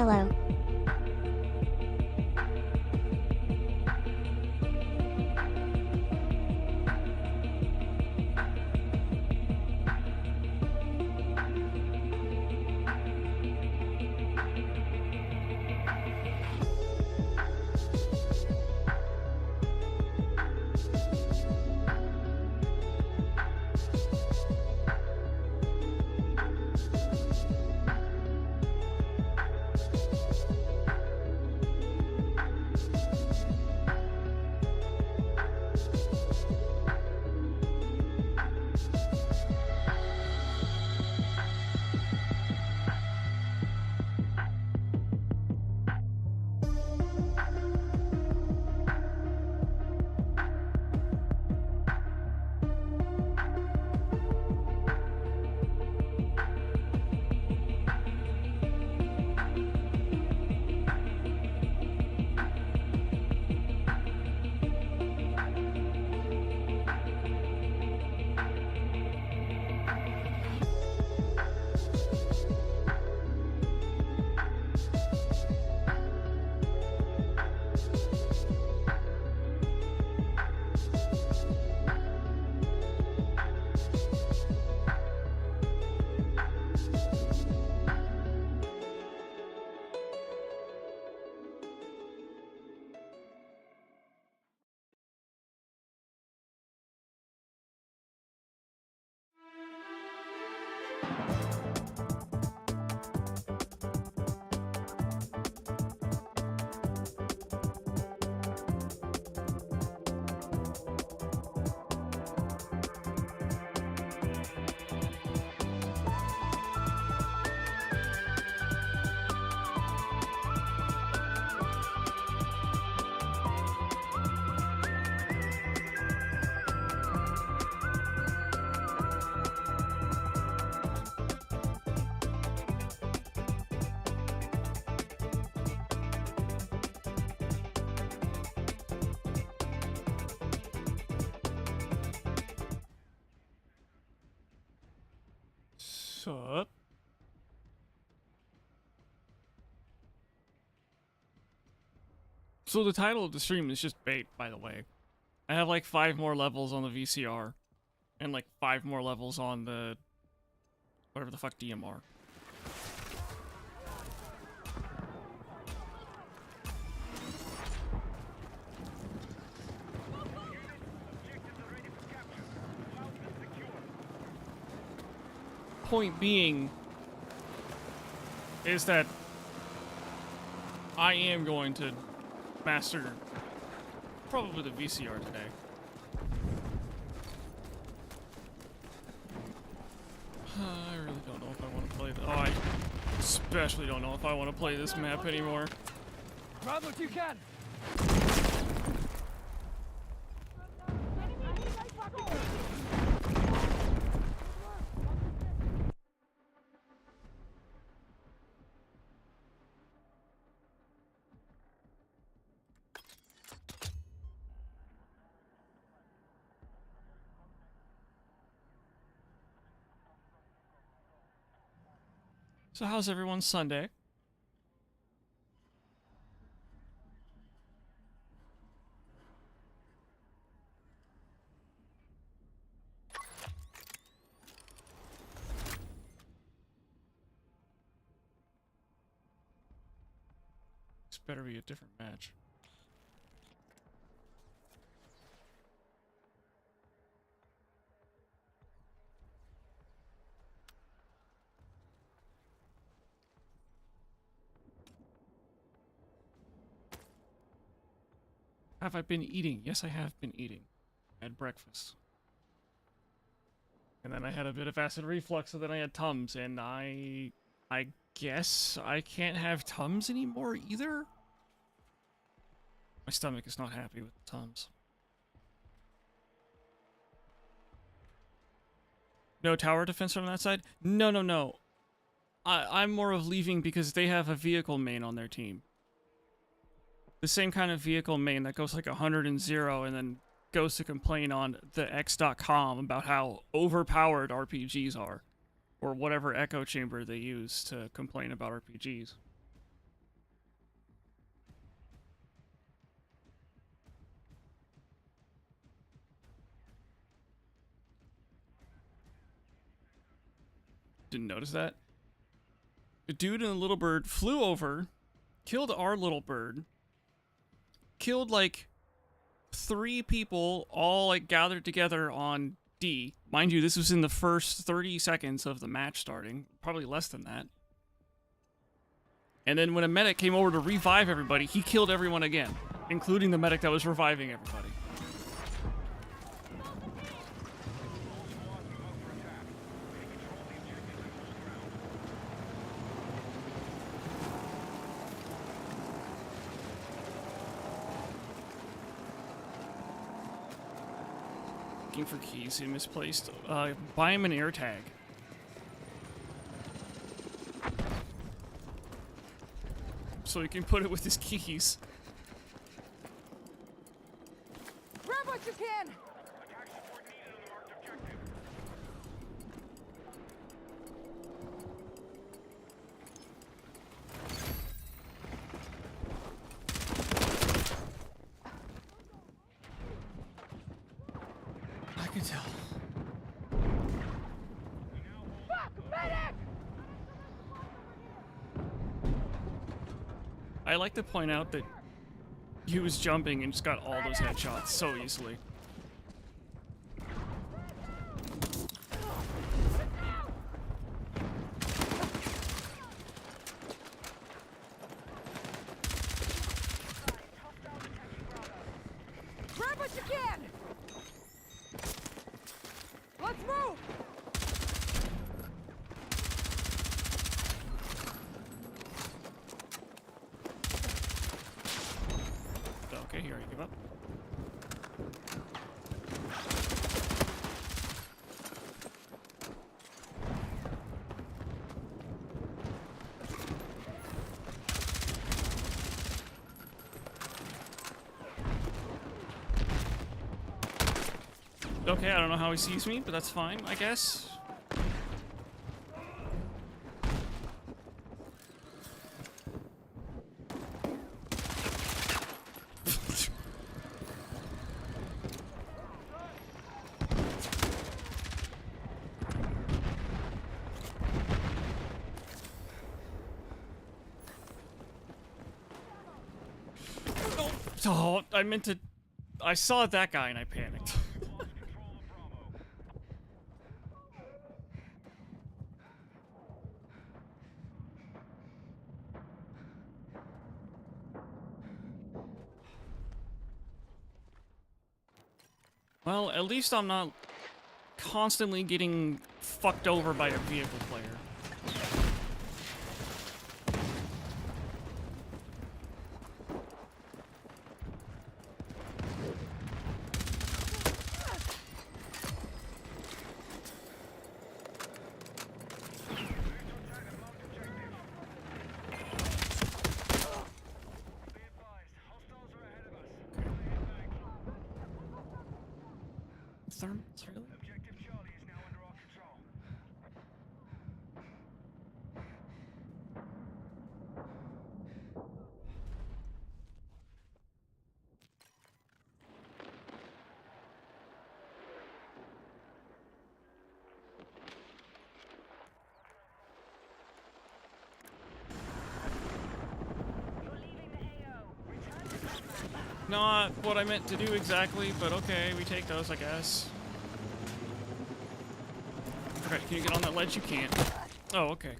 Hello. Sup? So the title of the stream is just bait, by the way. I have like 5 more levels on the VCR. And like 5 more levels on the... whatever the fuck DMR. Point being is that I am going to master probably the VCR today. I really don't know if I want to play I especially don't know if I want to play this map anymore. Grab what you can. So how's everyone's Sunday? This better be a different match. Have I been eating? Yes, I have been eating. I had breakfast. And then I had a bit of acid reflux, so then I had Tums, and I guess I can't have Tums anymore either? My stomach is not happy with the Tums. No tower defense from that side? No, no, no. I'm more of leaving because they have a vehicle main on their team. The same kind of vehicle main that goes like 100 and 0 and then goes to complain on the X.com about how overpowered RPGs are. Or whatever echo chamber they use to complain about RPGs. didn't notice that. A dude and a little bird flew over, killed our little bird, killed like 3 people, all like gathered together on D. Mind you, this was in the first 30 seconds of the match starting, probably less than that. And then when a medic came over to revive everybody, he killed everyone again, including the medic that was reviving everybody. Looking for keys he misplaced. Buy him an air tag. So he can put it with his keys. Grab what you can! I can tell. Fuck! Medic! I like to point out that he was jumping and just got all those headshots so easily. Grab what you can! Let's move! Okay, here, I give up. Okay, I don't know how he sees me, but that's fine, I guess. Oh, I meant to... I saw that guy and I panicked. Well, at least I'm not constantly getting fucked over by a vehicle player. Thermals, really? Objective Charlie is now under our control. You're leaving the AO. Return to combat. Not what I meant to do exactly, but okay, we take those, I guess. Alright, can you get on that ledge? You can't. Oh, okay.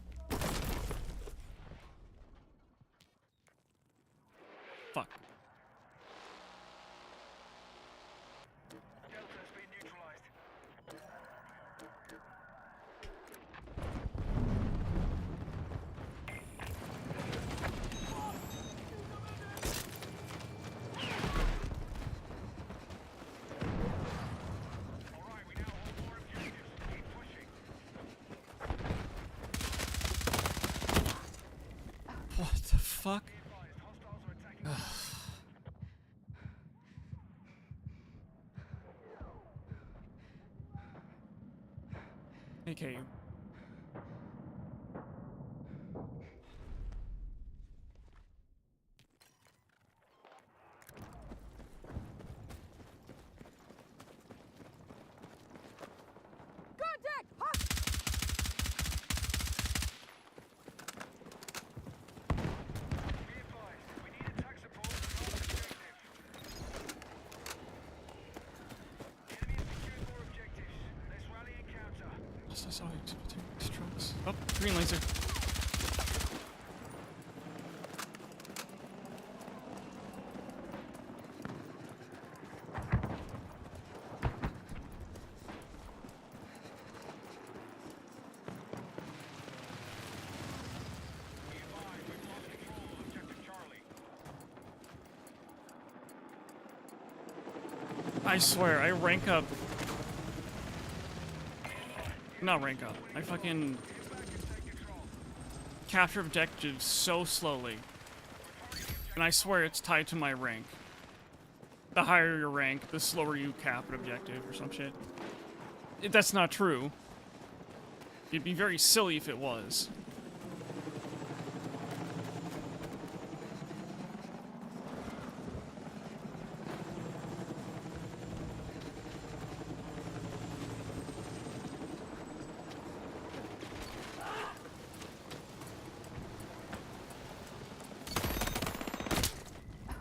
Fuck. Delta's been neutralized. Alright, we now hold more objectives. Keep pushing. What the fuck? Be advised, hostiles are attacking. Okay. Contact! Hot! Oh, green laser. I swear, I rank up. Not rank up. I fucking capture objectives so slowly. And I swear it's tied to my rank. The higher your rank, the slower you cap an objective or some shit. That's not true. It'd be very silly if it was.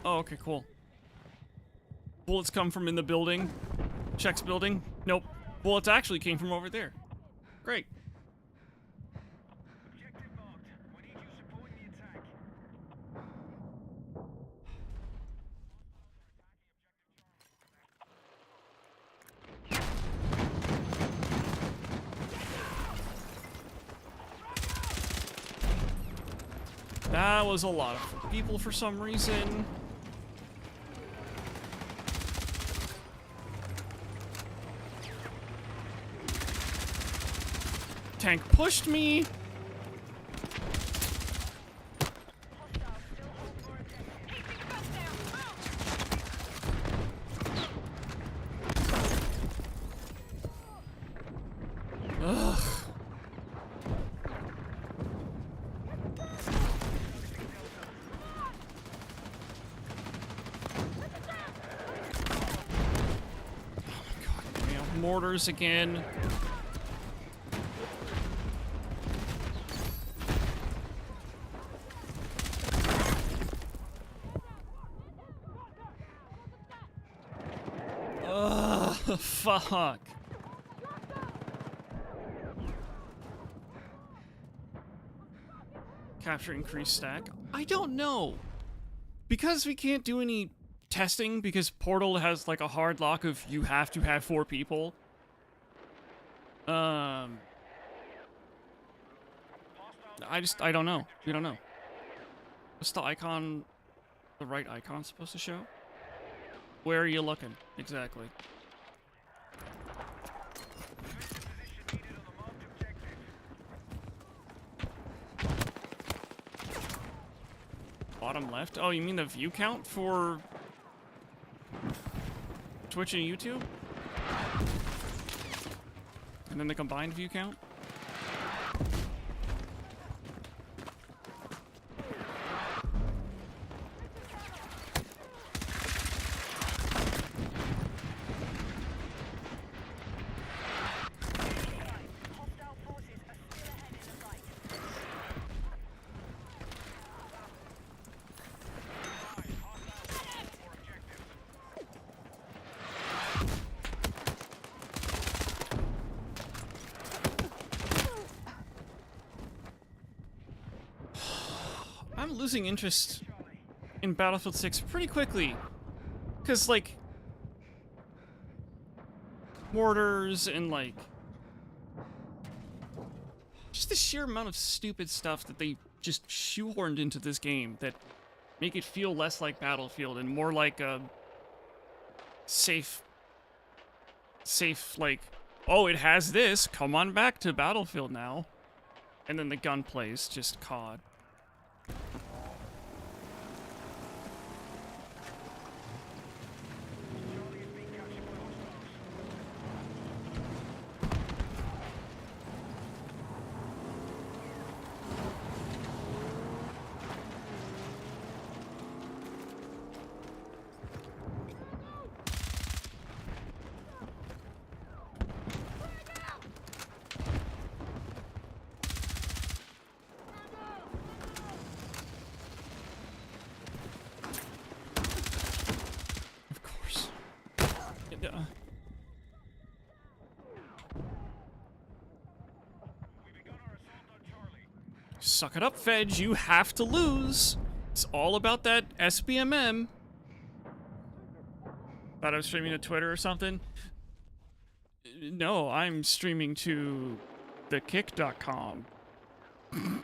Oh, okay, cool. Bullets come from in the building. Checks building. Nope. Bullets actually came from over there. Great. Objective marked. We need you supporting the attack. That was a lot of people for some reason. Tank pushed me. Ugh. Mortars again. Ugh, fuck. Capture increased stack? I don't know. Because we can't do any testing, because Portal has like a hard lock of you have to have 4 people. I don't know. We don't know. What's the icon, the right icon supposed to show? Where are you looking? Exactly. Bottom left? Oh, you mean the view count for Twitch and YouTube? And then the combined view count? Hostile forces are still ahead in the fight. I'm losing interest in Battlefield 6 pretty quickly. Because, like, mortars and, like, just the sheer amount of stupid stuff that they just shoehorned into this game that make it feel less like Battlefield and more like a safe, like, oh, it has this, come on back to Battlefield now. And then the gunplay is just COD. Suck it up, Feds. You have to lose. It's all about that SBMM. Thought I was streaming to Twitter or something. No, I'm streaming to thekick.com. Hostiles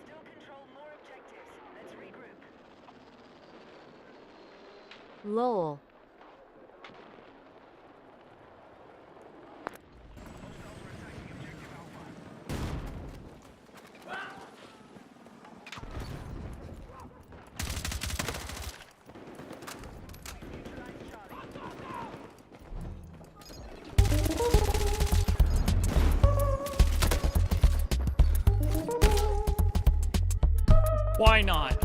still control more objectives. Let's regroup. Lol. Why not?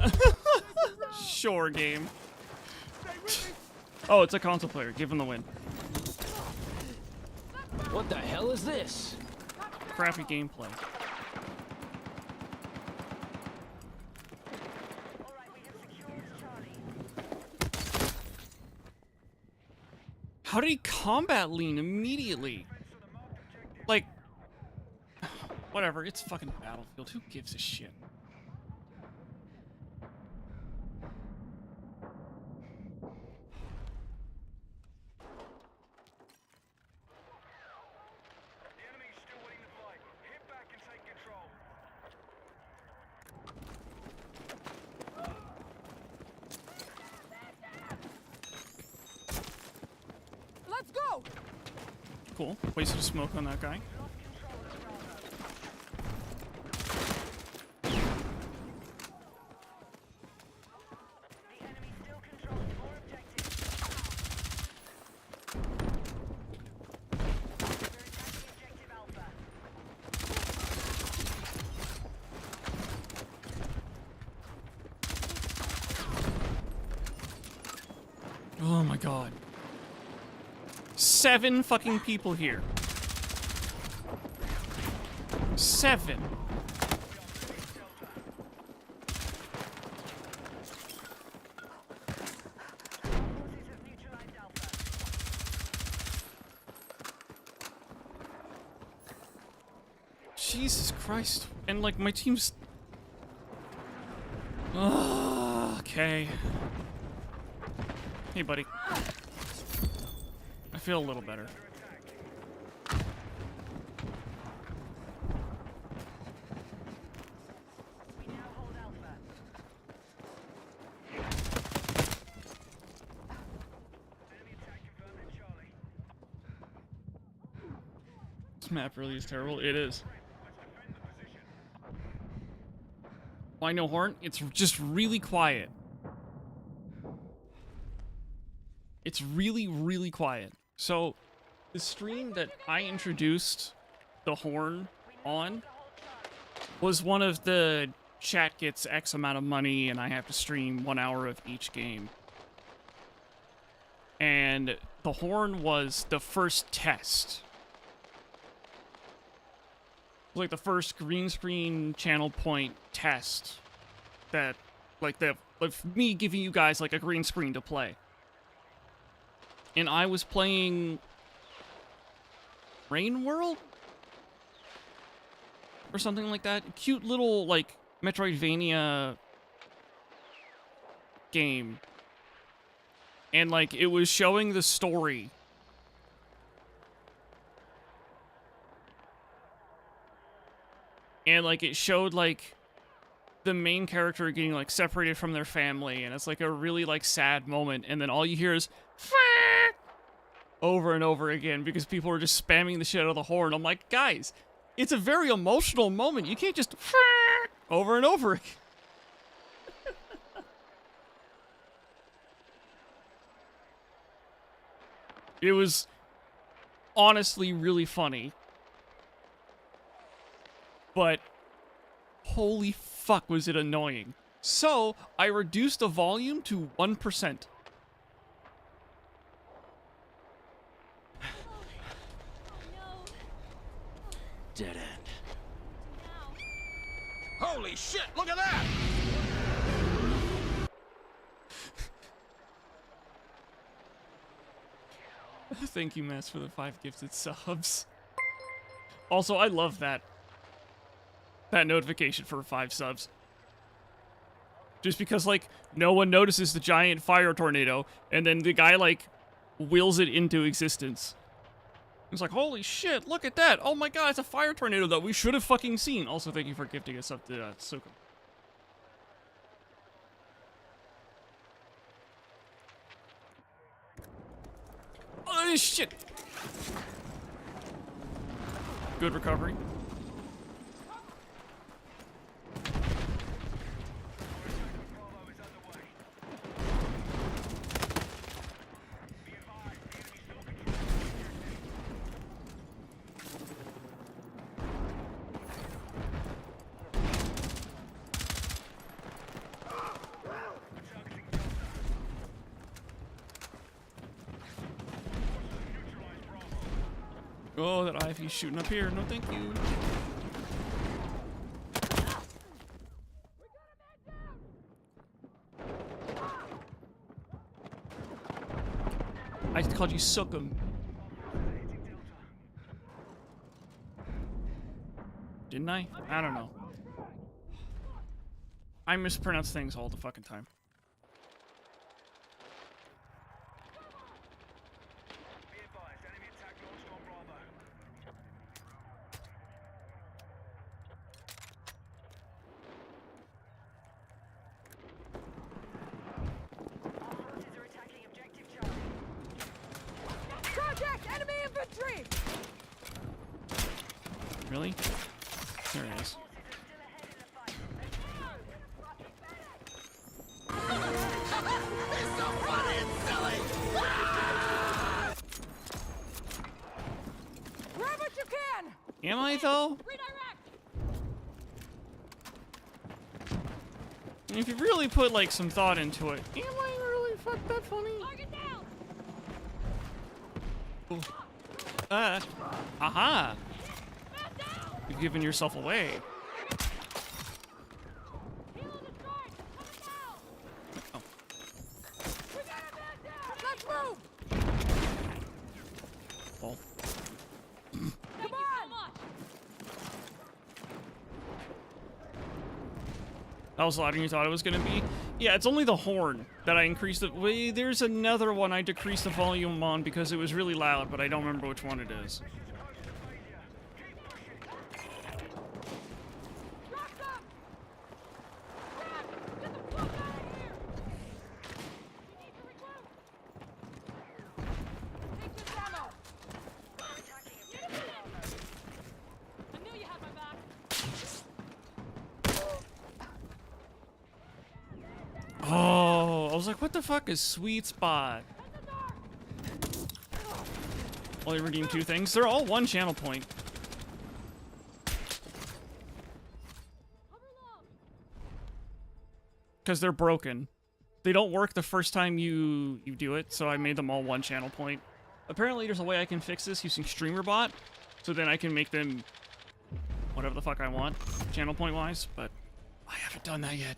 Sure, game. Oh, it's a console player. Give him the win. What the hell is this? Crappy gameplay. Alright, we have secured Charlie. How did he combat lean immediately? Like, whatever. It's fucking Battlefield. Who gives a shit? The enemy's still winning the fight. Hit back and take control. Let's go! Cool. Wasted a smoke on that guy. The enemy still controls more objectives. We're attacking objective Alpha. Oh my god. 7 fucking people here. 7. Forces have neutralized Alpha. Jesus Christ. And like my team's... okay. Hey buddy. I feel a little better. We now hold Alpha. Enemy attack confirmed at Charlie. This map really is terrible. It is. Why no horn? It's just really quiet. It's really, really quiet. So, the stream that I introduced the horn on was one of the chat gets X amount of money and I have to stream 1 hour of each game. And the horn was the first test. It was like the first green screen channel point test that, like me giving you guys like a green screen to play. And I was playing Rain World? Or something like that. Cute little, like, Metroidvania game. And, like, it was showing the story. And, like, it showed, like, the main character getting, like, separated from their family. And it's, like, a really, like, sad moment. And then all you hear is... over and over again because people are just spamming the shit out of the horn. I'm like, guys, it's a very emotional moment. You can't just over and over again. It was honestly really funny. But holy fuck was it annoying. So I reduced the volume to 1%. Dead end. Holy shit, look at that! Thank you, Mass, for the 5 gifted subs. Also, I love that notification for 5 subs. Just because, like, no one notices the giant fire tornado, and then the guy, like, wills it into existence. It's like, holy shit, look at that! Oh my god, it's a fire tornado that we should have fucking seen! Also, thank you for gifting us up to Sukum. Oh shit! Good recovery. Oh, that IFE's shooting up here. No, thank you. I called you Sukum. Didn't I? I don't know. I mispronounce things all the fucking time. Really? There it is. Grab what you can! Am I, though? If you really put, like, some thought into it, am I really that funny? Aha! You've given yourself away. Oh. Let's move! Well. Come on! That was louder than you thought it was gonna be. Yeah, it's only the horn that I increased the. Wait, there's another one I decreased the volume on because it was really loud, but I don't remember which one it is. Oh, I was like, what the fuck is sweet spot? Only redeemed 2 things. They're all 1 channel point. Because they're broken. They don't work the first time you do it, so I made them all 1 channel point. Apparently there's a way I can fix this using StreamerBot, so then I can make them whatever the fuck I want, channel point wise, but I haven't done that yet.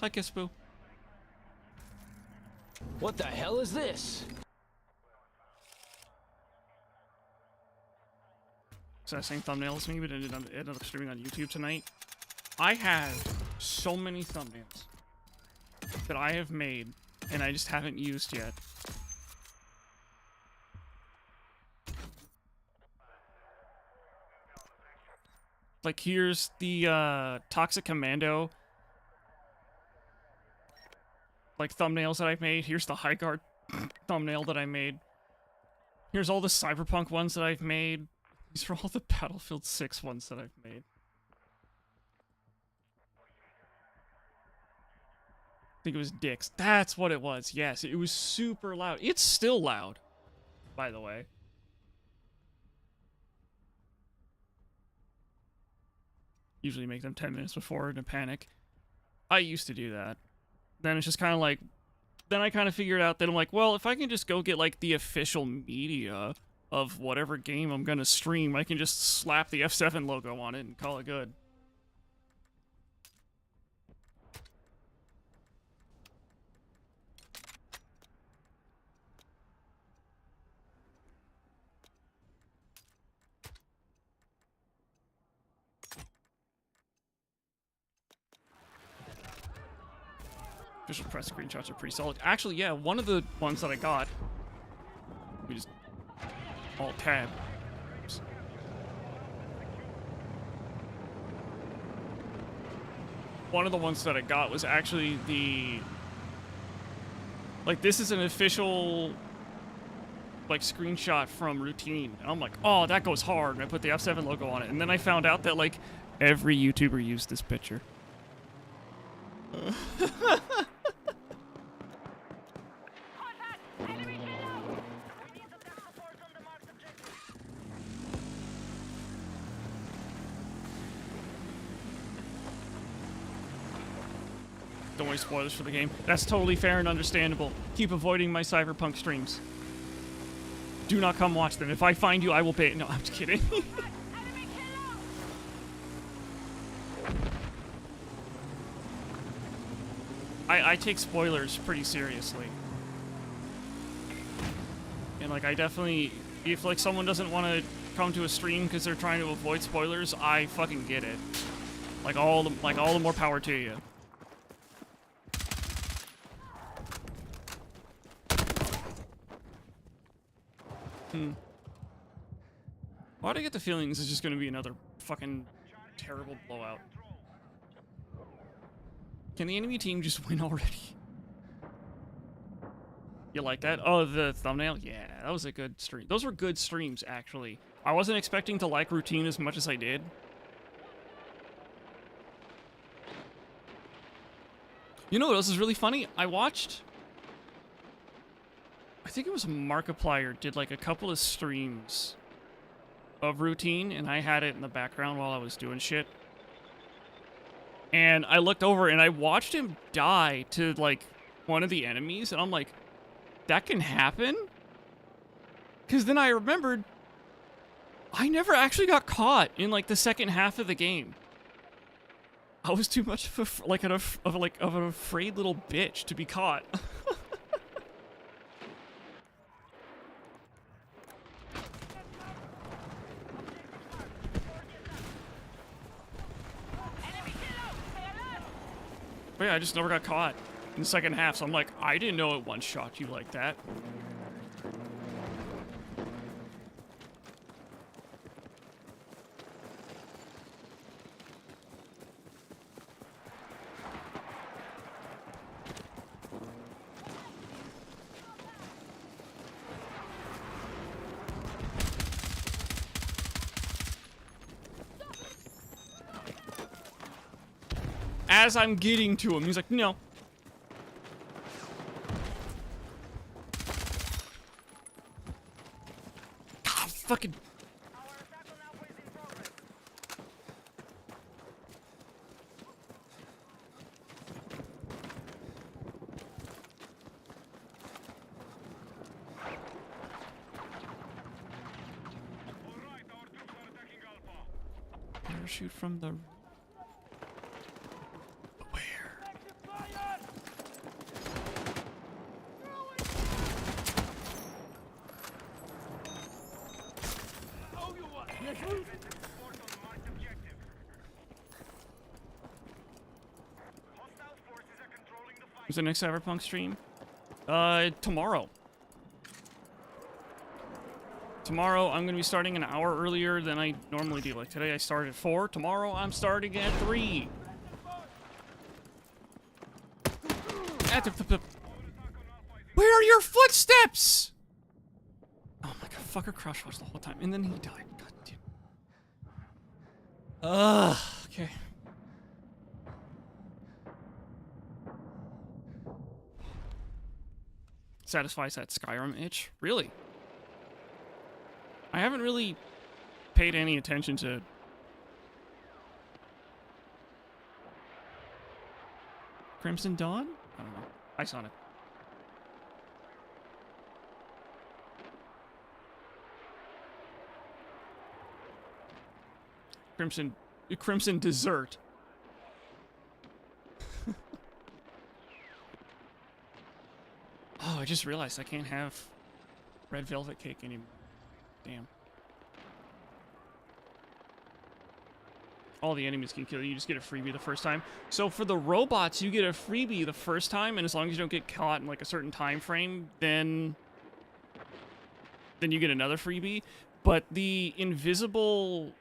Hi, Kissboo. What the hell is this? So that same thumbnail as me, but ended up streaming on YouTube tonight. I have so many thumbnails that I have made, and I just haven't used yet. Like, here's the Toxic Commando like thumbnails that I've made. Here's the High Guard thumbnail that I made. Here's all the Cyberpunk ones that I've made. These are all the Battlefield 6 ones that I've made. I think it was Dick's. That's what it was. Yes, it was super loud. It's still loud, by the way. Usually make them 10 minutes before in a panic. I used to do that. Then it's just kind of like, then I kind of figured out that I'm like, well, if I can just go get like the official media of whatever game I'm gonna stream, I can just slap the F7 logo on it and call it good. Official press screenshots are pretty solid. Actually, yeah, one of the ones that I got, we just alt tab. Oops. One of the ones that I got was actually the, like, this is an official, like, screenshot from Routine. And I'm like, oh, that goes hard. And I put the F7 logo on it. And then I found out that, like, every YouTuber used this picture. Don't worry, spoilers for the game. That's totally fair and understandable. Keep avoiding my Cyberpunk streams. Do not come watch them. If I find you, I will pay. No, I'm just kidding. I take spoilers pretty seriously. And, like, I definitely... If, like, someone doesn't want to come to a stream because they're trying to avoid spoilers, I fucking get it. Like, all the more power to you. Why do I get the feeling this is just going to be another fucking terrible blowout? Can the enemy team just win already? You like that? Oh, the thumbnail? Yeah, that was a good stream. Those were good streams, actually. I wasn't expecting to like Routine as much as I did. You know what else is really funny? I watched... I think it was Markiplier did like a couple of streams of Routine, and I had it in the background while I was doing shit. And I looked over and I watched him die to like one of the enemies, and I'm like, that can happen? Because then I remembered I never actually got caught in like the second half of the game. I was too much of an afraid little bitch to be caught. But yeah, I just never got caught in the second half, so I'm like, I didn't know it one-shot you like that. As I'm getting to him, he's like, no. God, fucking... Parachute from the... When's the next Cyberpunk stream? Tomorrow. Tomorrow, I'm going to be starting an hour earlier than I normally do. Like, today I started at 4. Tomorrow, I'm starting at 3. Where are your footsteps? Oh my god, fucker crush watched the whole time. And then he died. God damn. Ugh, okay. Satisfies that Skyrim itch? Really? I haven't really paid any attention to... Crimson Dawn? I don't know. I saw it. Crimson Dessert. Oh, I just realized I can't have red velvet cake anymore. Damn. All the enemies can kill you. You just get a freebie the first time. So for the robots, you get a freebie the first time, and as long as you don't get caught in like a certain time frame, then you get another freebie. But the invisible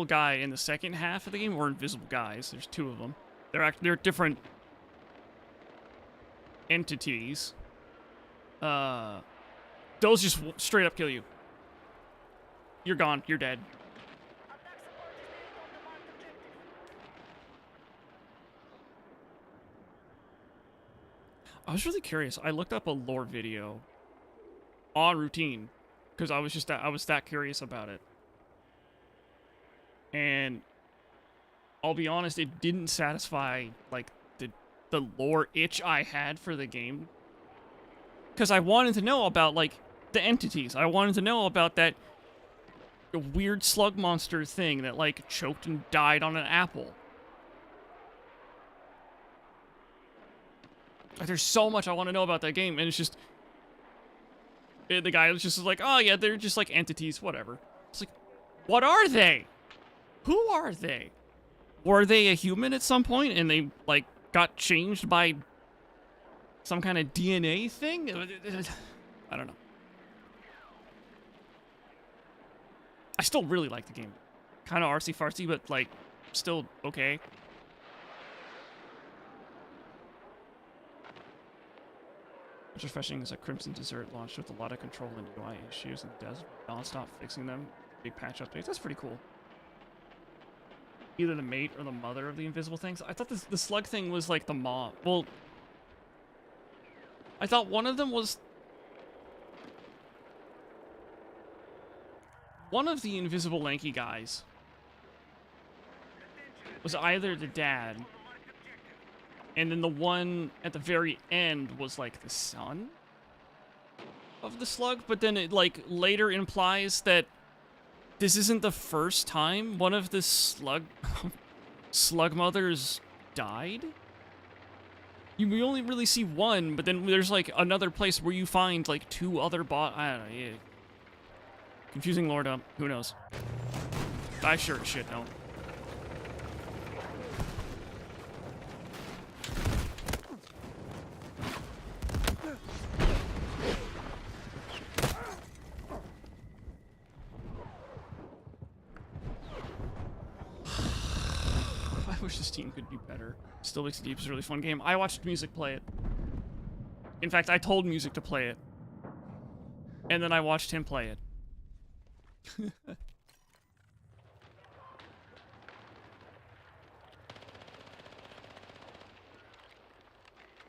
guy in the second half of the game, or invisible guys, there's two of them. They're different entities. Those just straight up kill you. You're gone. You're dead. I was really curious. I looked up a lore video on routine because I was that curious about it. And I'll be honest, it didn't satisfy like the lore itch I had for the game. Because I wanted to know about like the entities. I wanted to know about that weird slug monster thing that like choked and died on an apple. Like, there's so much I want to know about that game, and it's just the guy was just like, oh yeah, they're just like entities, whatever. It's like, what are they? Who are they? Were they a human at some point and they like got changed by some kind of DNA thing? I don't know. I still really like the game. Kind of artsy-fartsy, but like still okay. What's refreshing is that Crimson Dessert launched with a lot of control and UI issues and does non-stop fixing them. Big patch updates. That's pretty cool. Either the mate or the mother of the invisible things. I thought the slug thing was like the mom. Well, I thought one of them was... One of the invisible lanky guys was either the dad, and then the one at the very end was like the son of the slug, but then it like later implies that this isn't the first time one of the slug mothers died. We only really see one, but then there's like another place where you find like two other I don't know, yeah. Confusing lore dump. Who knows? I sure as shit don't. I wish this team could be better. Still Makes It Deep is a really fun game. I watched Music play it. In fact, I told Music to play it. And then I watched him play it.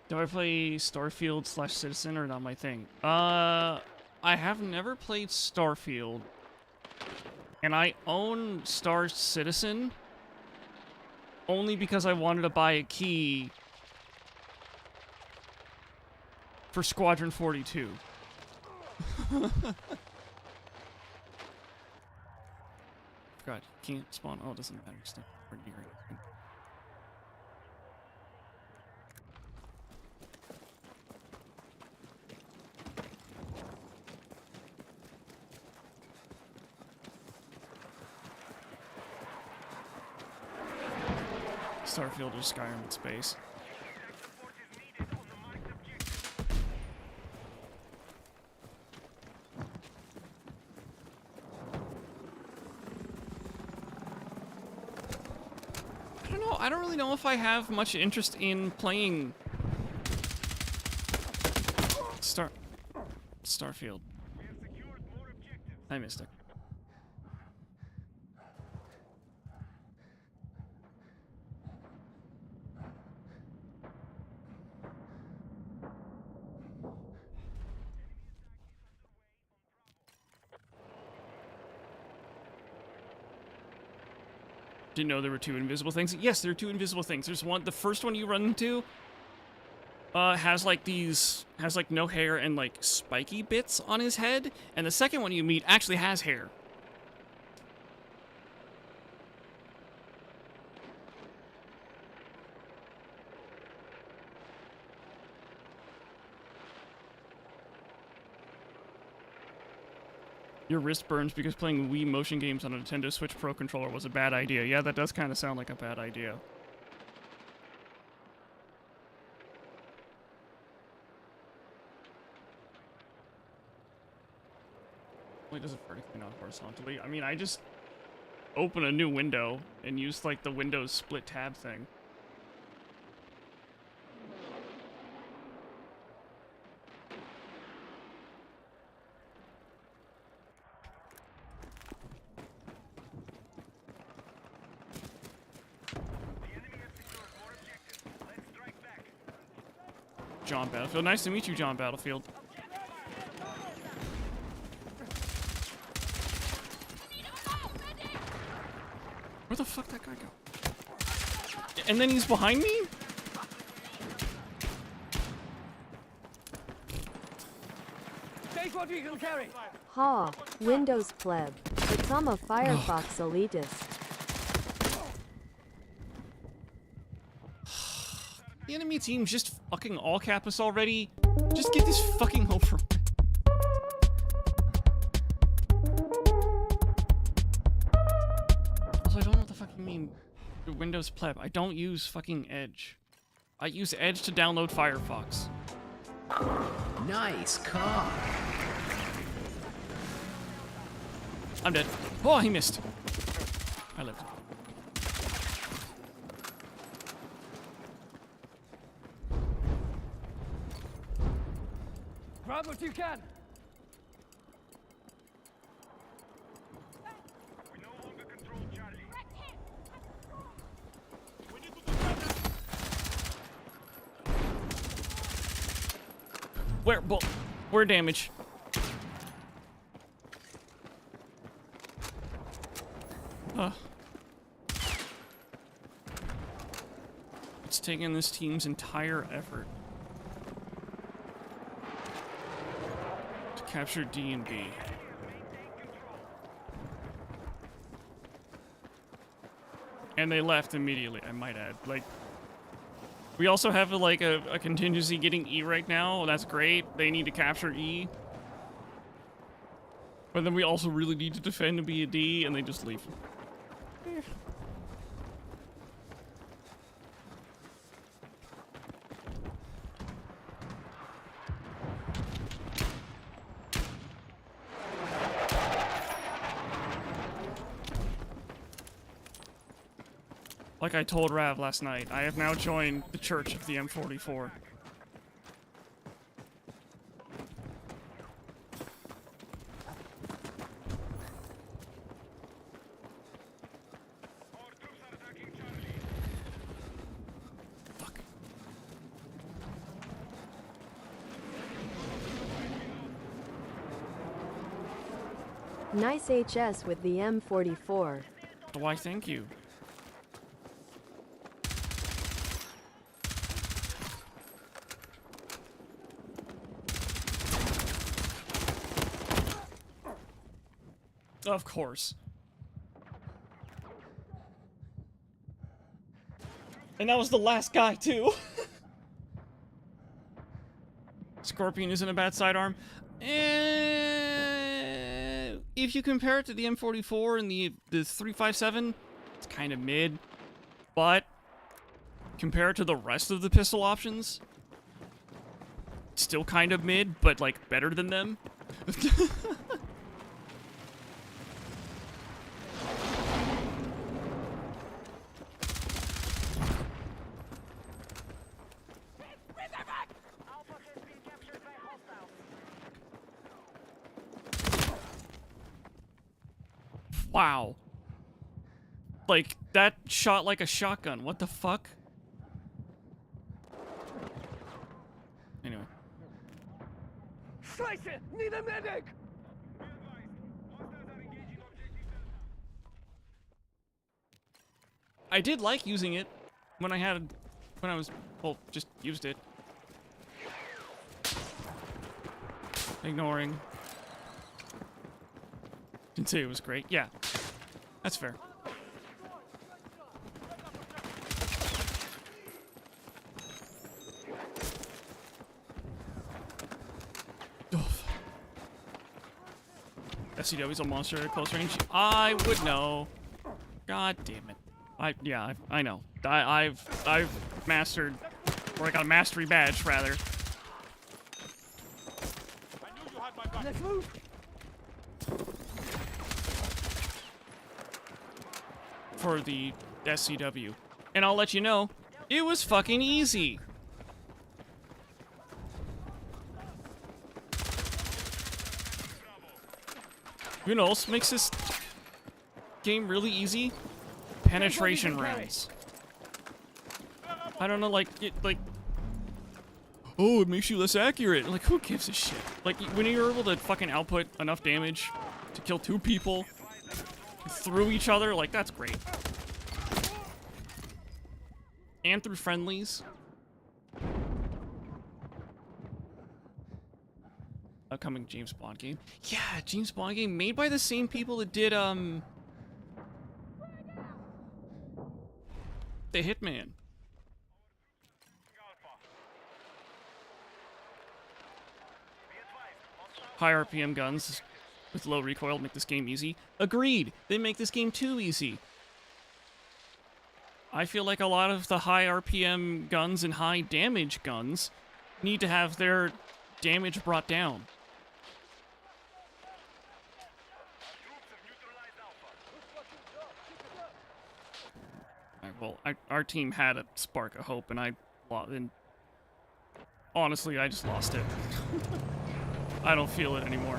Do I play Starfield / Citizen or not my thing? I have never played Starfield. And I own Star Citizen only because I wanted to buy a key for Squadron 42. God, can't spawn. Oh, it doesn't matter. It's not near anything. Starfield or Skyrim in space. I don't really know if I have much interest in playing Starfield. I missed it. Didn't know there were two invisible things. Yes, there are two invisible things. There's one, the first one you run into has like no hair and like spiky bits on his head, and the second one you meet actually has hair. Your wrist burns because playing Wii motion games on a Nintendo Switch Pro controller was a bad idea. Yeah, that does kind of sound like a bad idea. Only does it vertically, not horizontally. I mean, I just open a new window and use like the Windows split tab thing. John Battlefield. Nice to meet you, John Battlefield. Where the fuck that guy go? And then he's behind me? Take what we can carry. Ha, Windows pleb. But I'm a Firefox elitist. The enemy team just fucking all cap us already. Just get this fucking over. Also, I don't know what the fuck you mean. Windows pleb. I don't use fucking Edge. I use Edge to download Firefox. Nice car. I'm dead. Oh, he missed. I lived. Grab what you can. We no longer control Charlie. Where damage? It's taken this team's entire effort to capture D and B. And they left immediately, I might add. Like, we also have like a contingency getting E right now. That's great. They need to capture E. But then we also really need to defend and be a D, and they just leave. Like I told Rav last night, I have now joined the Church of the M44. Fuck. Nice HS with the M44. Why, thank you. Of course. And that was the last guy, too. Scorpion isn't a bad sidearm. If you compare it to the M44 and the 357, it's kind of mid. But compare it to the rest of the pistol options, still kind of mid, but like better than them. Wow. Like, that shot like a shotgun. What the fuck? Anyway. Scheiße! Need a medic! I did like using it when I was, well, just used it. Ignoring. Didn't say it was great. Yeah. That's fair. SCW's a monster at close range. I would know. God damn it. I know. I've mastered, or I got a mastery badge rather. Let's move. For the SCW. And I'll let you know, it was fucking easy. You know what else makes this game really easy? Penetration rounds. I don't know, like, oh, it makes you less accurate. Like, who gives a shit? Like, when you're able to fucking output enough damage to kill 2 people through each other, like, that's great. And through friendlies. Upcoming James Bond game. Yeah, James Bond game made by the same people that did, The Hitman. High RPM guns with low recoil make this game easy. Agreed. They make this game too easy. I feel like a lot of the high RPM guns and high damage guns need to have their damage brought down. Well, our team had a spark of hope, and honestly, I just lost it. I don't feel it anymore.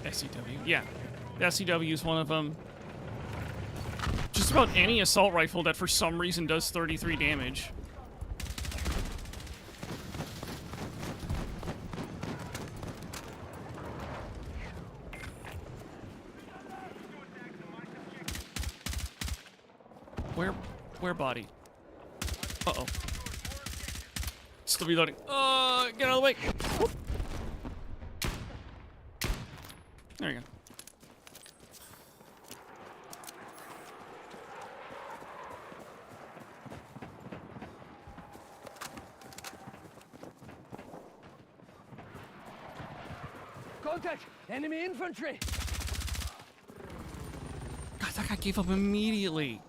SCW, yeah. The SCW is one of them. Just about any assault rifle that for some reason does 33 damage. Where body? Uh-oh. Still reloading. Get out of the way. Whoop. There you go. Contact! Enemy infantry! God, that guy gave up immediately.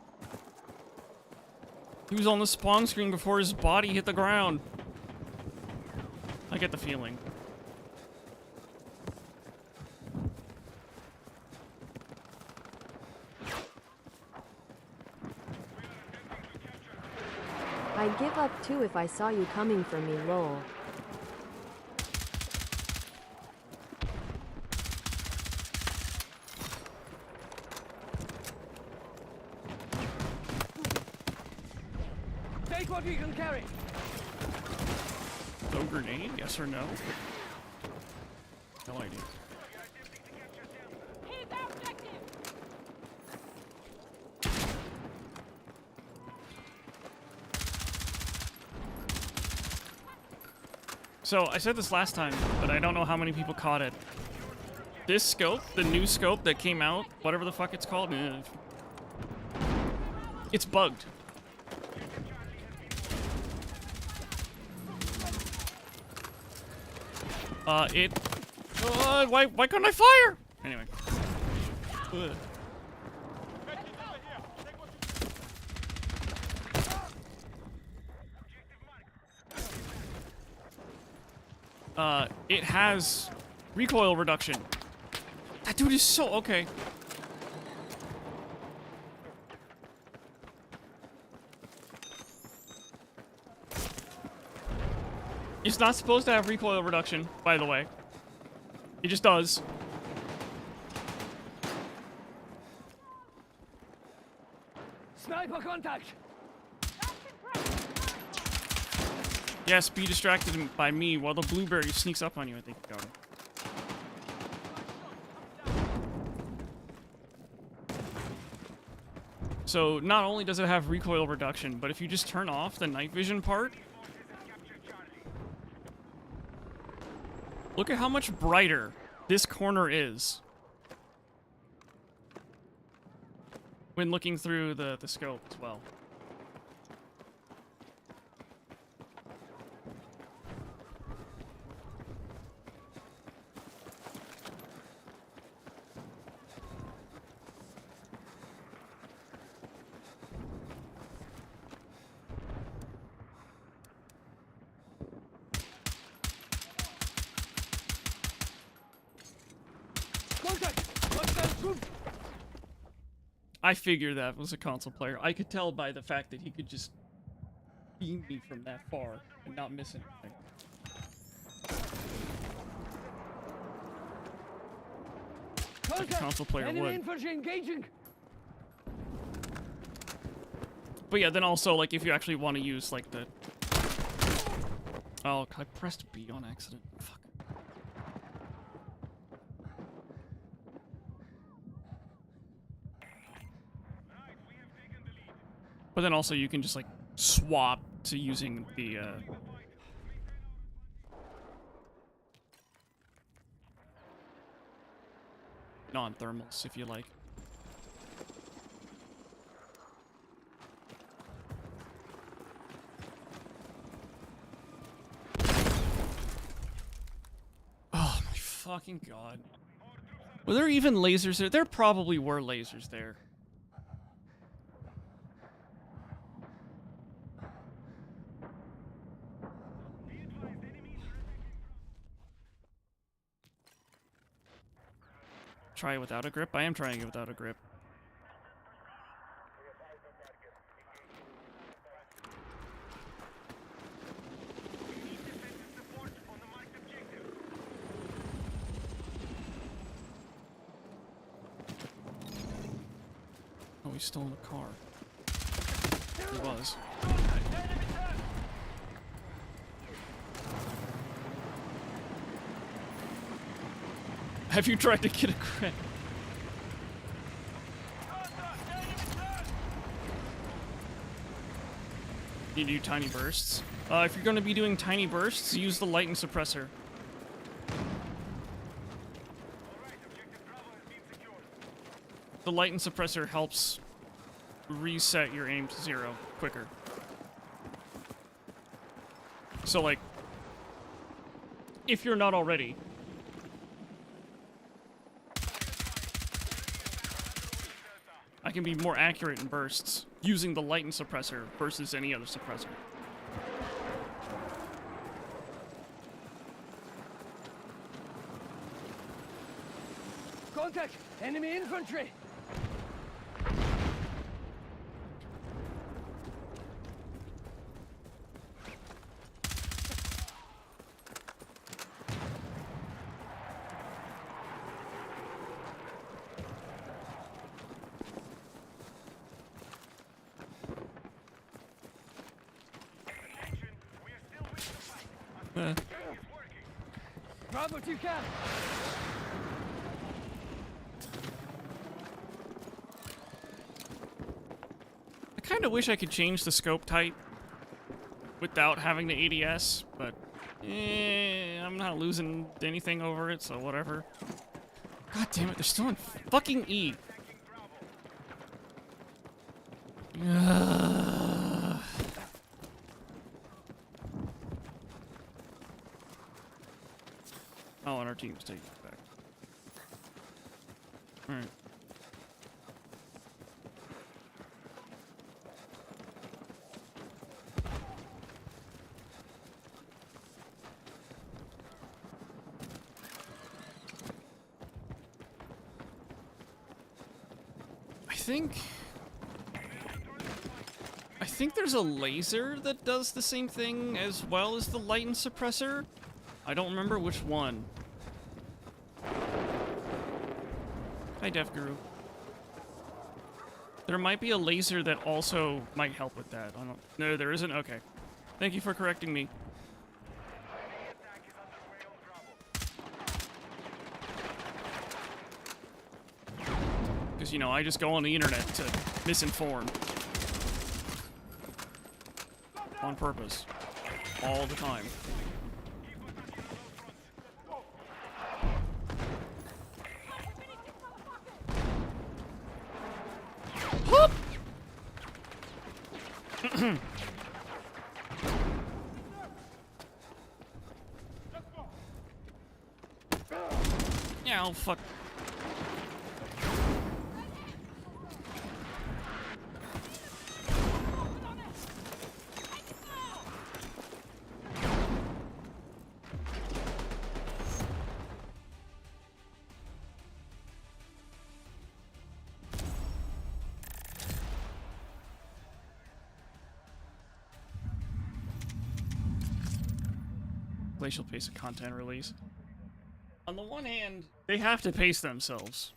He was on the spawn screen before his body hit the ground. I get the feeling. I'd give up too if I saw you coming for me, lol. Take what you can carry! No grenade? Yes or no? No idea. Here's our objective. So, I said this last time, but I don't know how many people caught it. This scope, the new scope that came out, whatever the fuck it's called, it's bugged. Why couldn't I fire? Anyway. Ugh. It has recoil reduction. That dude is so okay. It's not supposed to have recoil reduction, by the way. It just does. Sniper contact! Yes, be distracted by me while the blueberry sneaks up on you. I think you got him. So, not only does it have recoil reduction, but if you just turn off the night vision part, look at how much brighter this corner is when looking through the scope as well. move. I figured that was a console player. I could tell by the fact that he could just beam me from that far and not miss anything. Contact. console player Enemy would. infantry engaging. But yeah, then also, like, if you actually want to use, like, the... Oh, I pressed B on accident. Fuck. But then also you can just, like, swap to using the, non-thermals, if you like. Oh my fucking god. Were there even lasers there? There probably were lasers there. Try it without a grip? I am trying it without a grip. Oh, he's still in the car. He was. Have you tried to get a crit? You do tiny bursts? If you're going to be doing tiny bursts, use the light and suppressor. The light and suppressor helps reset your aim to 0 quicker. So, like, if you're not already, I can be more accurate in bursts using the light and suppressor versus any other suppressor. Contact. Enemy infantry. Grab what you can. I kind of wish I could change the scope type without having the ADS, but I'm not losing anything over it, so whatever. God damn it, they're still in fucking E. Oh, and our team's taking it back. Alright. I think there's a laser that does the same thing as well as the light and suppressor. I don't remember which one. Hi, Dev Guru. There might be a laser that also might help with that. I don't. No, there isn't. Okay. Thank you for correcting me. Because, you know, I just go on the internet to misinform. On purpose. All the time. Whoop! Yeah, oh fuck. glacial pace of content release. On the one hand, they have to pace themselves.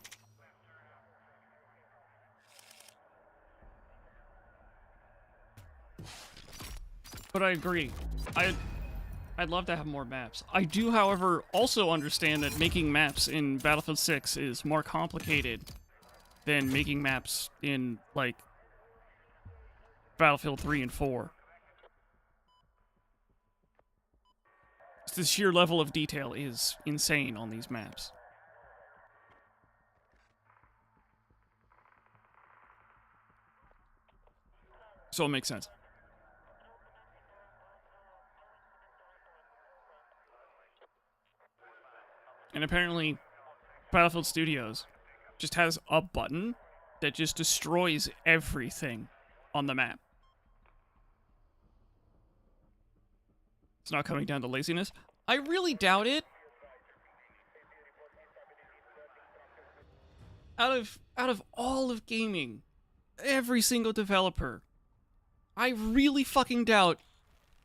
But I agree. I'd love to have more maps. I do, however, also understand that making maps in Battlefield 6 is more complicated than making maps in, like, Battlefield 3 and 4. The sheer level of detail is insane on these maps. So it makes sense. And apparently, Battlefield Studios just has a button that just destroys everything on the map. It's not coming down to laziness. I really doubt it. Out of all of gaming, every single developer, I really fucking doubt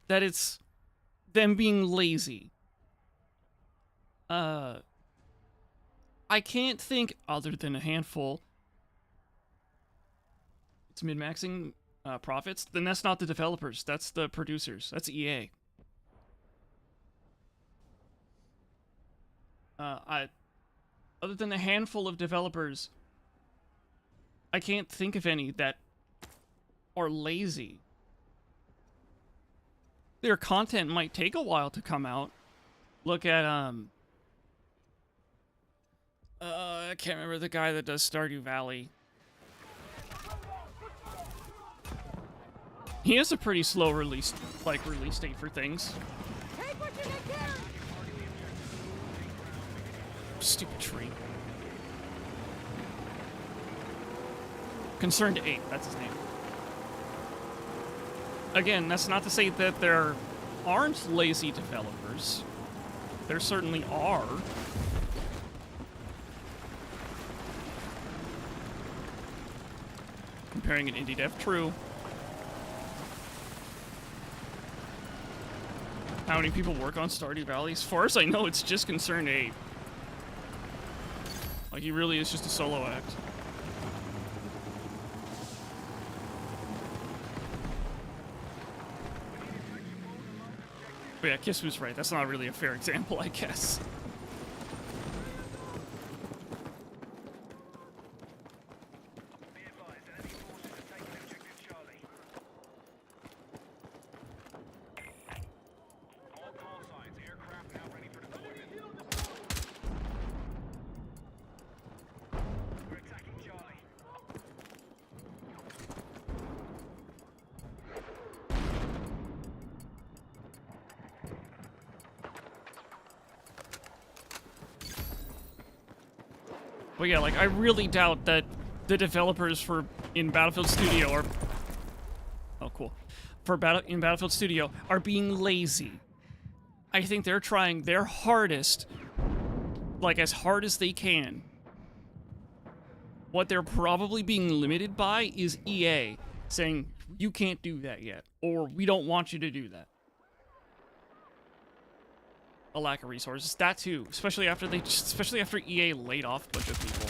that it's them being lazy. I can't think, other than a handful, it's min-maxing profits. Then that's not the developers, that's the producers, that's EA. Other than a handful of developers, I can't think of any that are lazy. Their content might take a while to come out. Look at, I can't remember the guy that does Stardew Valley. He has a pretty slow release date for things. Take what you can carry. Stupid tree. Concerned 8, that's his name. Again, that's not to say that there aren't lazy developers. There certainly are. Comparing an indie dev, true. How many people work on Stardew Valley? As far as I know, it's just Concerned 8. Like, he really is just a solo act. But yeah, Kiss was right. That's not really a fair example, I guess. Be advised, enemy forces are taking objective Charlie. All call signs, aircraft now ready for deployment. We're attacking Charlie. But yeah, like, I really doubt that the developers in Battlefield Studio are... Oh, cool. In Battlefield Studio are being lazy. I think they're trying their hardest, like, as hard as they can. What they're probably being limited by is EA saying, you can't do that yet, or we don't want you to do that. A lack of resources. That too, especially after EA laid off a bunch of people,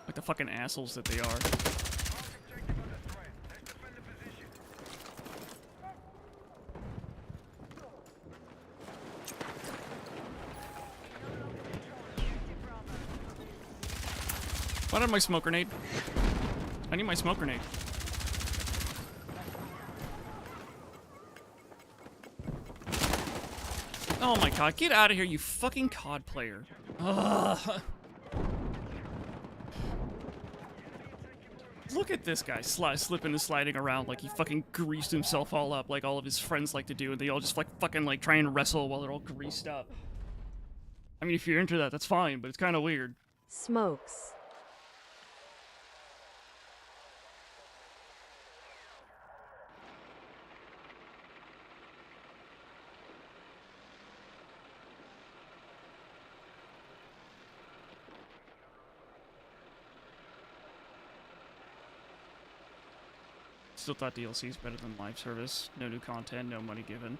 like the fucking assholes that they are. Objective under threat. Let's defend the position. Why not my smoke grenade? I need my smoke grenade. Oh my god, get out of here, you fucking COD player. Ugh. Look at this guy slipping and sliding around like he fucking greased himself all up like all of his friends like to do, and they all just like fucking like try and wrestle while they're all greased up. I mean, if you're into that, that's fine, but it's kind of weird. Smokes. Still thought DLC is better than live service. No new content, no money given.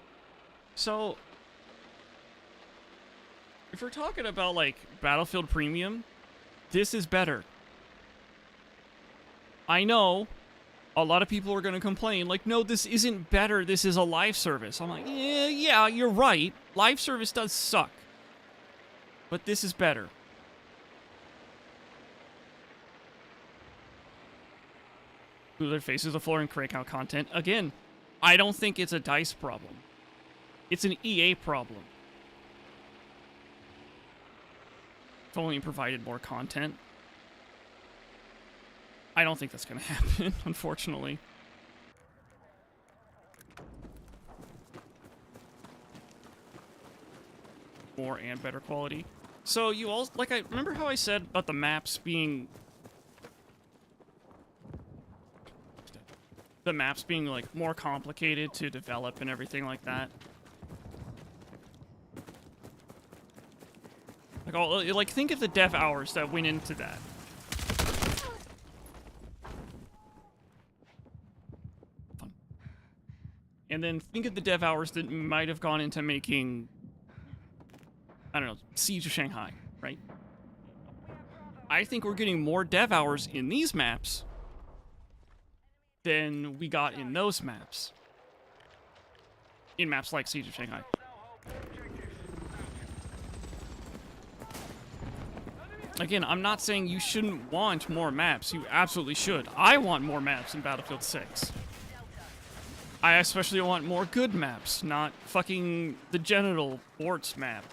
So, If we're talking about, like, Battlefield Premium, this is better. I know a lot of people are going to complain, like, no, this isn't better, this is a live service. I'm like, yeah, you're right. Live service does suck. But this is better. Glue their faces to the floor and crank out content. Again, I don't think it's a DICE problem. It's an EA problem. If only provided more content. I don't think that's going to happen, unfortunately. More and better quality. So you all, like, I remember how I said about the maps being... The maps being, like, more complicated to develop and everything like that. Like, think of the dev hours that went into that. Fun. And then think of the dev hours that might have gone into making, I don't know, Siege of Shanghai, right? I think we're getting more dev hours in these maps than we got in those maps. In maps like Siege of Shanghai. Again, I'm not saying you shouldn't want more maps. You absolutely should. I want more maps in Battlefield 6. I especially want more good maps, not fucking the genital warts map.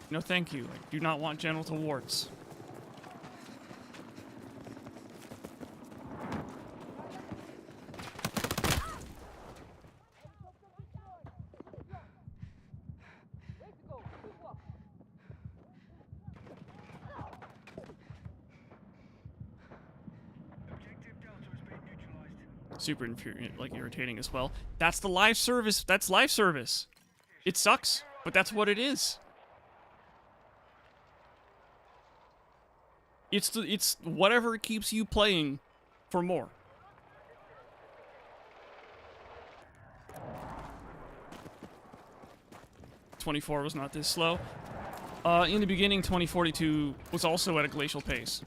No, thank you. I do not want genital warts. Super infuriating, like irritating as well. That's the live service. That's live service. It sucks, but that's what it is. It's whatever keeps you playing for more. '24 was not this slow. In the beginning, 2042 was also at a glacial pace.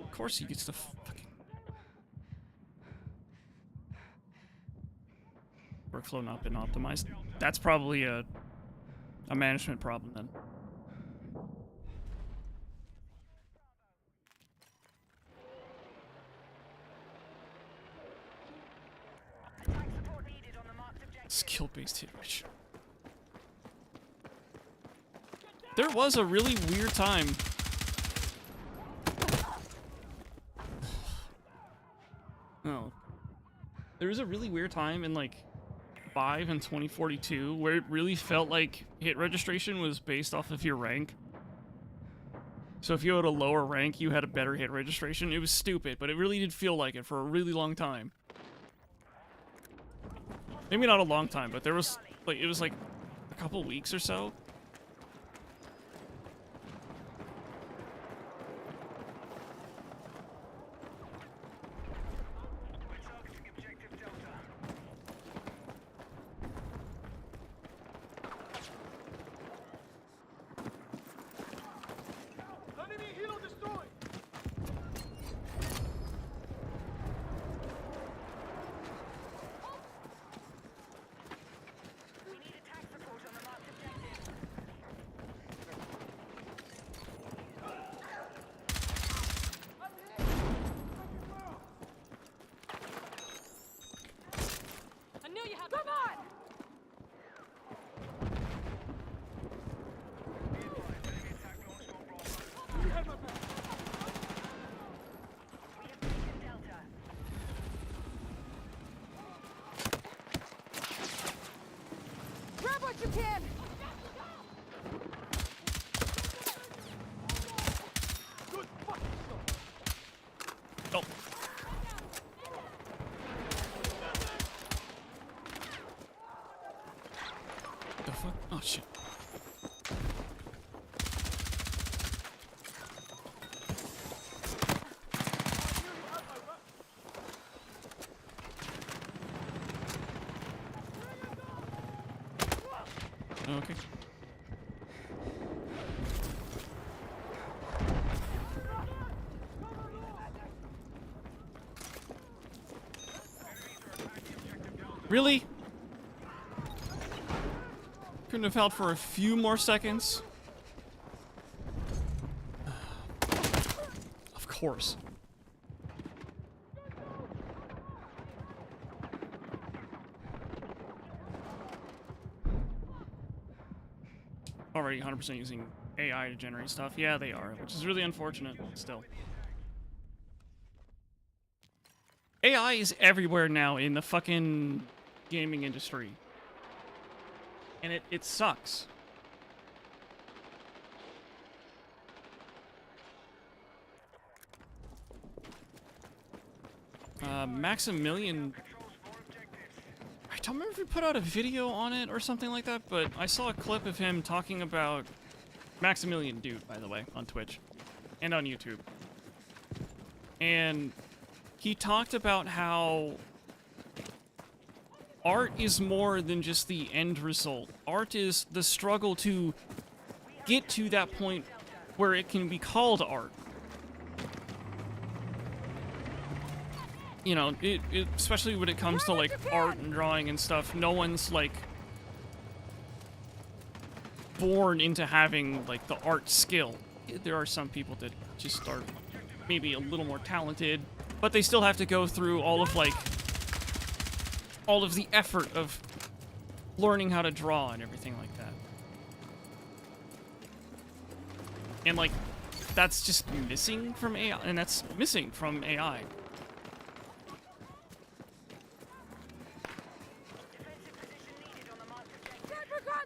Of course he gets the fucking workflow not been optimized. That's probably a management problem then. Skill-based hit ratio. There was a really weird time. Oh. There was a really weird time in, like, 5 and 2042 where it really felt like hit registration was based off of your rank. So if you had a lower rank, you had a better hit registration. It was stupid, but it really did feel like it for a really long time. Maybe not a long time, but there was, like, it was like a couple weeks or so. Okay. Really? Couldn't have held for a few more seconds? Of course. Already 100% using AI to generate stuff. Yeah, they are, which is really unfortunate still. AI is everywhere now in the fucking gaming industry. And it sucks. Maximilian... I don't remember if he put out a video on it or something like that, but I saw a clip of him talking about... Maximilian Dude, by the way, on Twitch. And on YouTube. And he talked about how... art is more than just the end result. Art is the struggle to get to that point where it can be called art. You know, especially when it comes to, like, art and drawing and stuff, no one's, like, born into having, like, the art skill. There are some people that just are maybe a little more talented, but they still have to go through all of, like, all of the effort of learning how to draw and everything like that. And, like, that's just missing from AI, and that's missing from AI.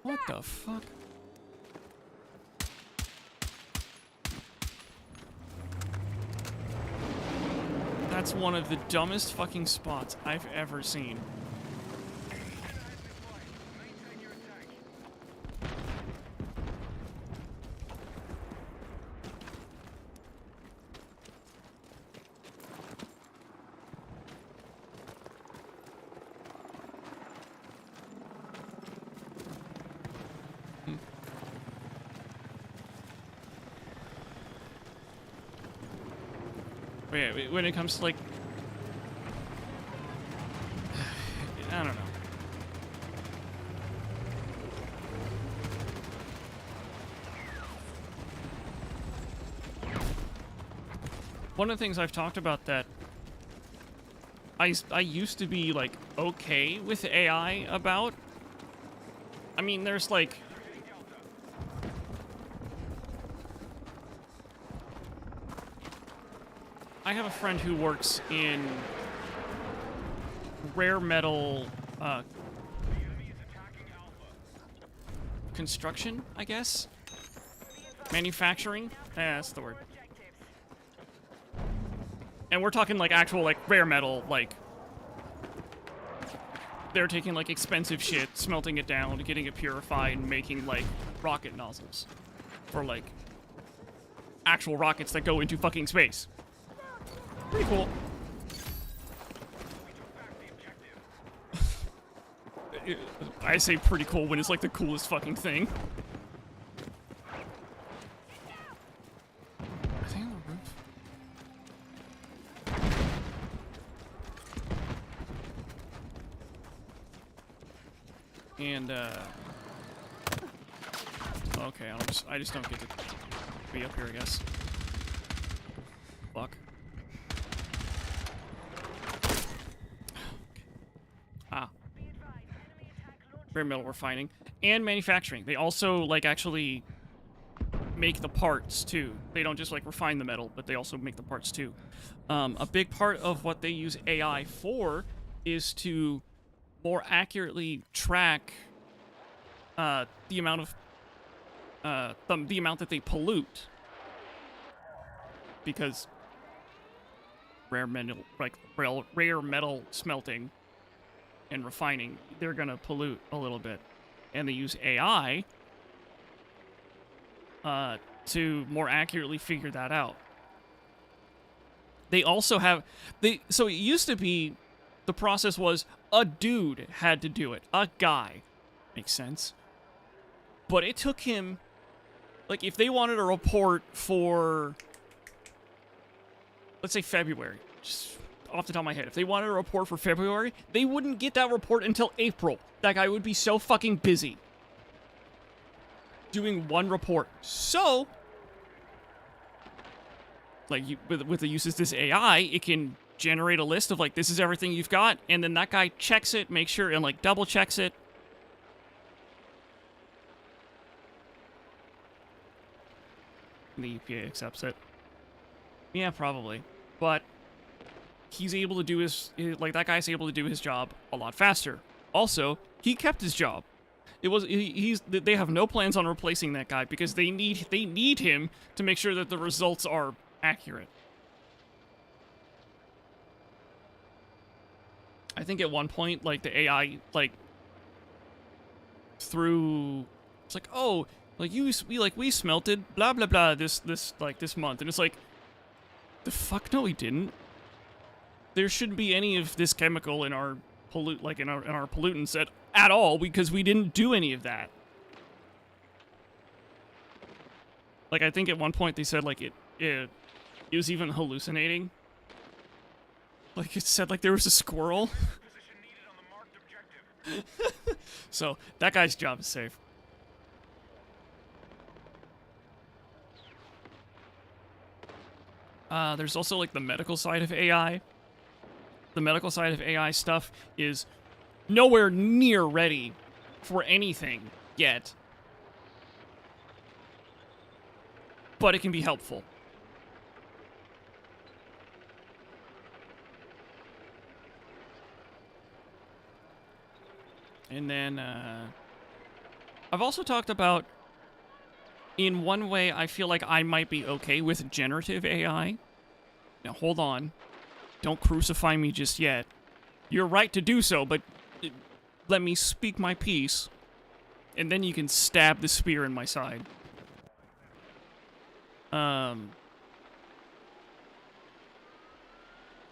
What the fuck? That's one of the dumbest fucking spots I've ever seen. Wait, when it comes to, like... I don't know. One of the things I've talked about that I used to be, like, okay with AI about... I mean, there's, like... I have a friend who works in rare metal construction, I guess? Manufacturing? Yeah, that's the word. And we're talking, like, actual, like, rare metal, like... They're taking, like, expensive shit, smelting it down, getting it purified, and making, like, rocket nozzles. For, like, actual rockets that go into fucking space. Pretty cool. I say pretty cool when it's like the coolest fucking thing. Are they on the roof? And okay, I just don't get to be up here, I guess. Fuck. Rare metal refining and manufacturing. They also, like, actually make the parts too. They don't just, like, refine the metal, but they also make the parts too. A big part of what they use AI for is to more accurately track the amount of the amount that they pollute, because rare metal, like rare metal smelting and refining, they're gonna pollute a little bit, and they use AI to more accurately figure that out. They also have so it used to be the process was a dude had to do it, a guy, makes sense, But it took him, like, if they wanted a report for, let's say February, just off the top of my head, if they wanted a report for February, they wouldn't get that report until April. That guy would be so fucking busy doing one report. So, like, with the uses this AI, it can generate a list of, like, this is everything you've got, and then that guy checks it, makes sure, and, like, double checks it. And the EPA accepts it. Yeah, probably. But he's able to do his, like, that guy's able to do his job a lot faster. Also, he kept his job. They have no plans on replacing that guy because they need him to make sure that the results are accurate. I think at one point, like, the AI, like, through, it's like, oh, like, we smelted blah blah blah this month, and it's like, the fuck no, we didn't. There shouldn't be any of this chemical in our in our pollutants at all, because we didn't do any of that. Like, I think at one point they said, like, it was even hallucinating. Like, it said, like, there was a squirrel. Position needed on the marked objective. So that guy's job is safe. There's also, like, the medical side of AI. The medical side of AI stuff is nowhere near ready for anything yet. But it can be helpful. And then, I've also talked about, in one way, I feel like I might be okay with generative AI. Now, hold on. Don't crucify me just yet. You're right to do so, but let me speak my piece, and then you can stab the spear in my side.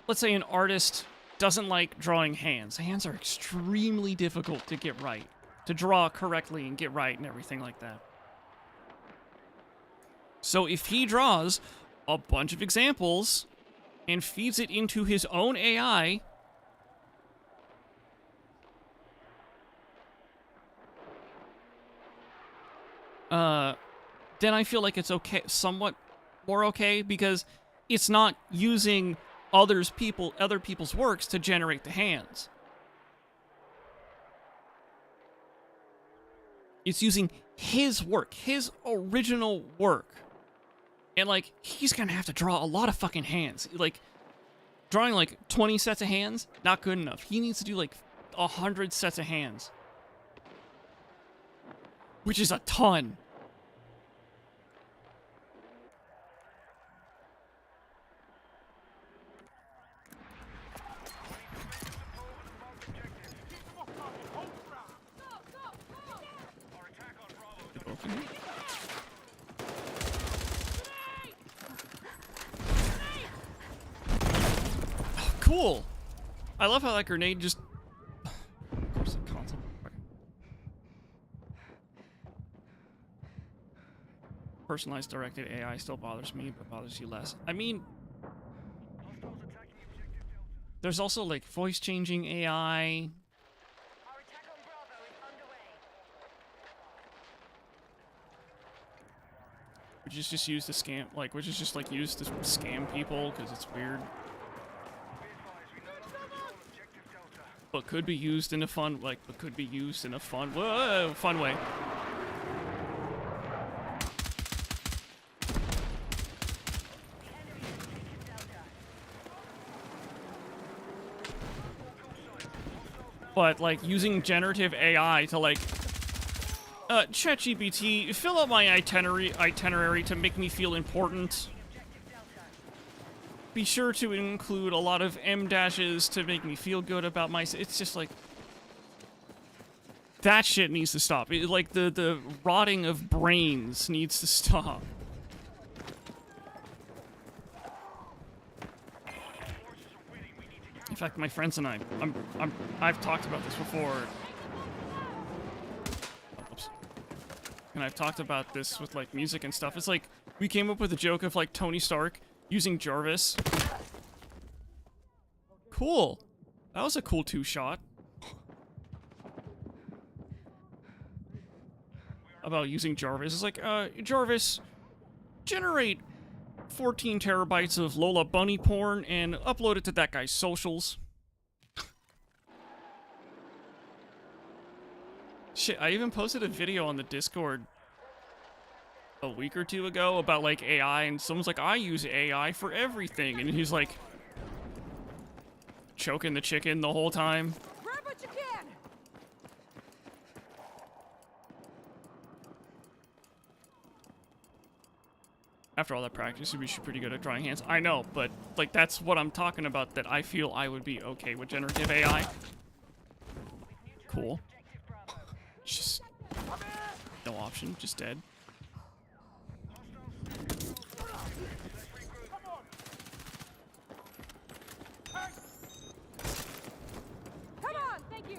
Let's say an artist doesn't like drawing hands. Hands are extremely difficult to get right. To draw correctly and get right and everything like that. So if he draws a bunch of examples and feeds it into his own AI, then I feel like it's okay, somewhat more okay, because it's not using other people's works to generate the hands. It's using his work, his original work. And, like, he's gonna have to draw a lot of fucking hands. Like, drawing, like, 20 sets of hands, not good enough. He needs to do, like, 100 sets of hands. Which is a ton. Cool. I love how that grenade just... Of course, the console. Personalized directed AI still bothers me, but bothers you less. I mean, there's also, like, voice changing AI. Our attack on Bravo is underway. Which is just used to scam, like, which is just, like, used to scam people because it's weird. But could be used in a fun, like, whoa, fun way. But, like, using generative AI to, like, ChatGPT, fill out my itinerary to make me feel important. Be sure to include a lot of M-dashes to make me feel good about myself. It's just like, that shit needs to stop. Like, the rotting of brains needs to stop. In fact, my friends and I've talked about this before. Oops. and I've talked about this with like music and stuff. It's like we came up with a joke of like Tony Stark using Jarvis. Cool. That was a cool two-shot. About using Jarvis. It's like, Jarvis, generate 14 terabytes of Lola Bunny porn and upload it to that guy's socials. Shit, I even posted a video on the Discord a week or two ago about, like, AI, and someone's like, I use AI for everything, and he's like, choking the chicken the whole time. Grab what you can! After all that practice, we should be pretty good at drawing hands. I know, but, like, that's what I'm talking about, that I feel I would be okay with generative AI. Cool. Just no option, just dead. Come on! Thank you!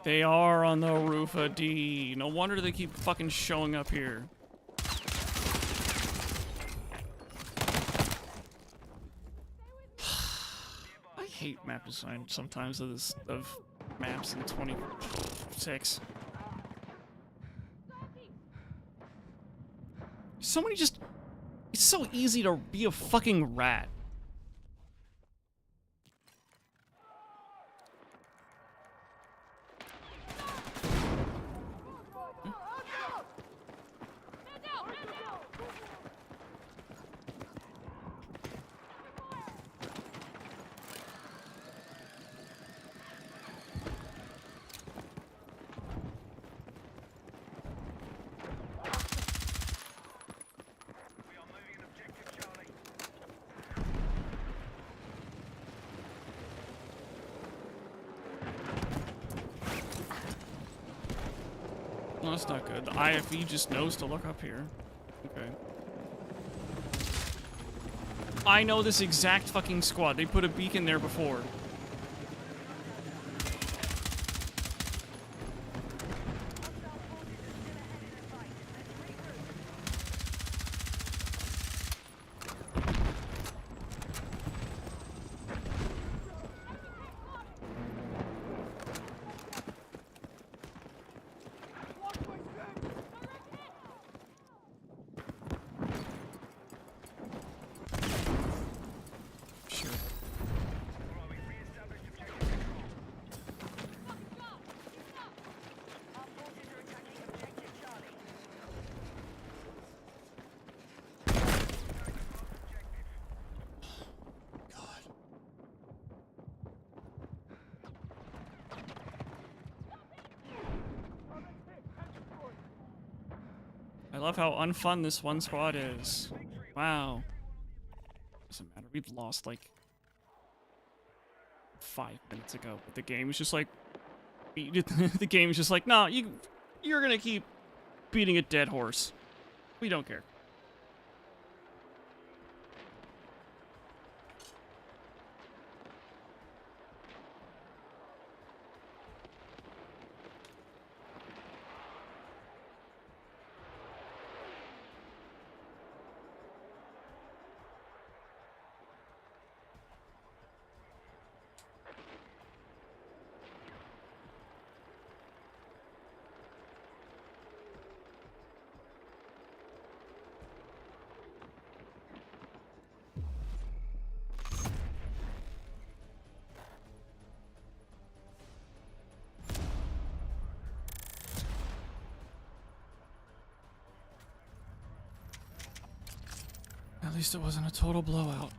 They are on the roof of D. No wonder they keep fucking showing up here. I hate map design sometimes of maps in 26. Somebody just... It's so easy to be a fucking rat. No, that's not good. The IFE just knows to look up here. Okay. I know this exact fucking squad. They put a beacon there before. I love how unfun this one squad is. Wow. Doesn't matter. We'd lost like 5 minutes ago, but the game is just like the game is just like, no, you're gonna keep beating a dead horse. We don't care. At least it wasn't a total blowout.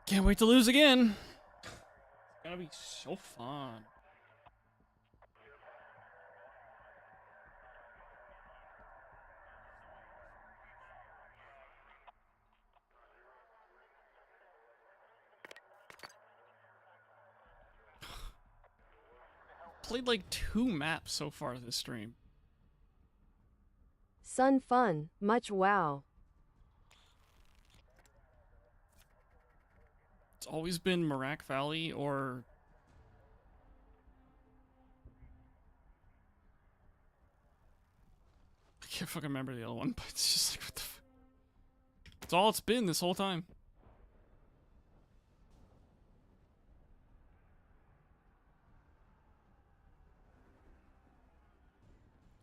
Can't wait to lose again. It's gonna be so fun. Played like 2 maps so far this stream. Sun fun, much wow. It's always been Merak Valley or... I can't fucking remember the other one, but it's just like, what the fuck? It's all it's been this whole time.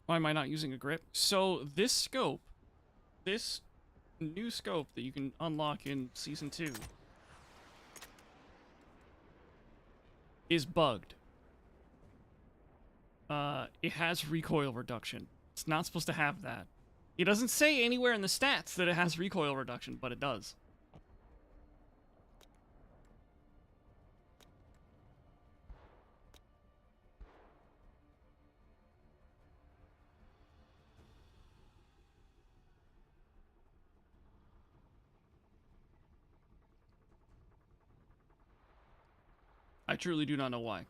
Why am I not using a grip? So this scope, this new scope that you can unlock in Season 2 is bugged. It has recoil reduction. It's not supposed to have that. It doesn't say anywhere in the stats that it has recoil reduction, but it does. I truly do not know why.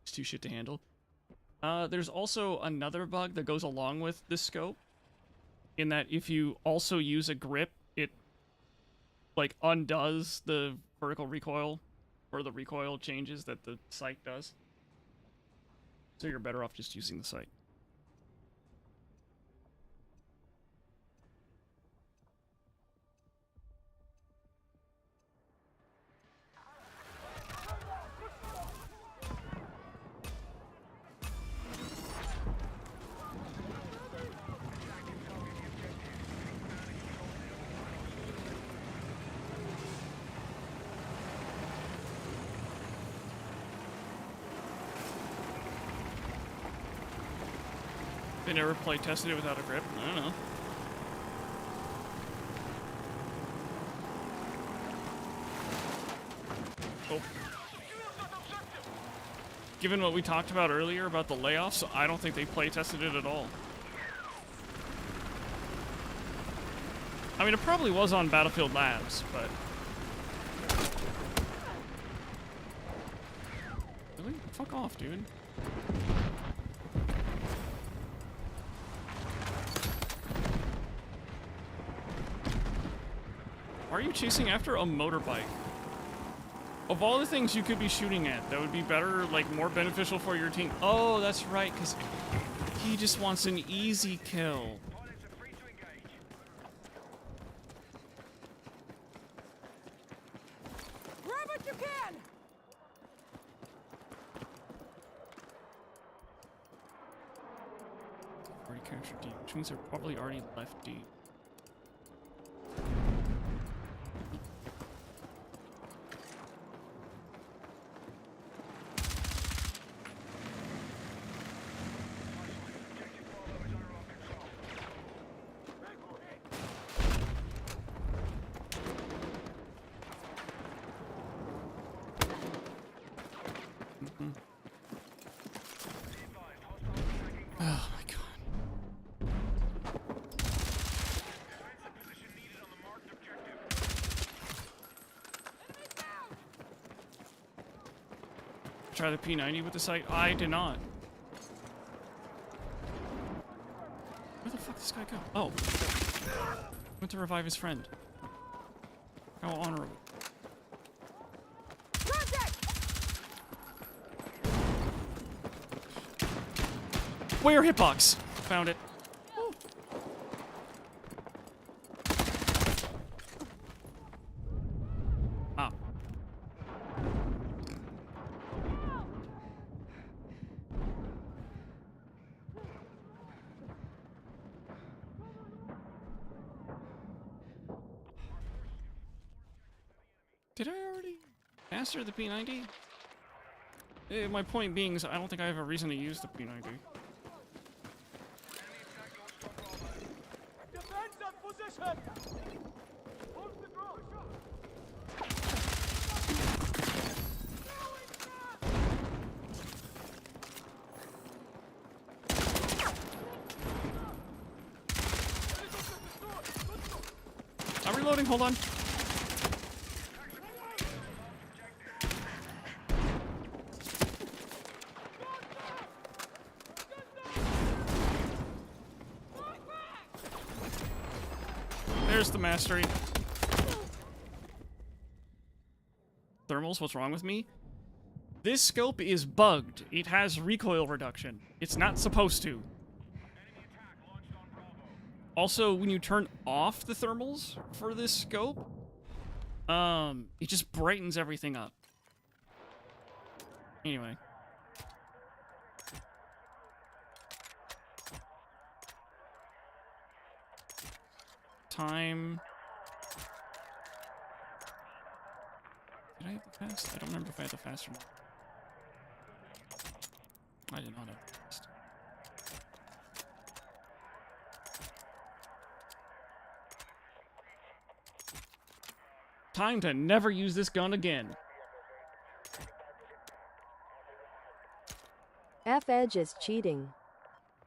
It's too shit to handle. There's also another bug that goes along with this scope, in that if you also use a grip, it like undoes the vertical recoil or the recoil changes that the sight does. So you're better off just using the sight. They never play tested it without a grip. I don't know. Oh. Given what we talked about earlier about the layoffs, I don't think they play tested it at all. I mean, it probably was on Battlefield Labs, but... Really? Fuck off, dude. Why are you chasing after a motorbike? Of all the things you could be shooting at, that would be better, like, more beneficial for your team. Oh, that's right, because he just wants an easy kill. Pilots are free to engage. Grab what you can! Already captured D, which means they're probably already left D. Oh my god. Try the P90 with the sight? I did not. Where the fuck did this guy go? Oh. Went to revive his friend. How honorable. Where hitbox? Found it. Ah. Did I already master the P90? My point being is I don't think I have a reason to use the P90. I'm reloading, hold on. There's the mastery. Thermals, what's wrong with me? This scope is bugged. It has recoil reduction. It's not supposed to. Also, when you turn off the thermals for this scope, it just brightens everything up. Anyway. Time. Did I have the fast? I don't remember if I had the fast or not. I did not have the fast. Time to never use this gun again. F-Edge is cheating.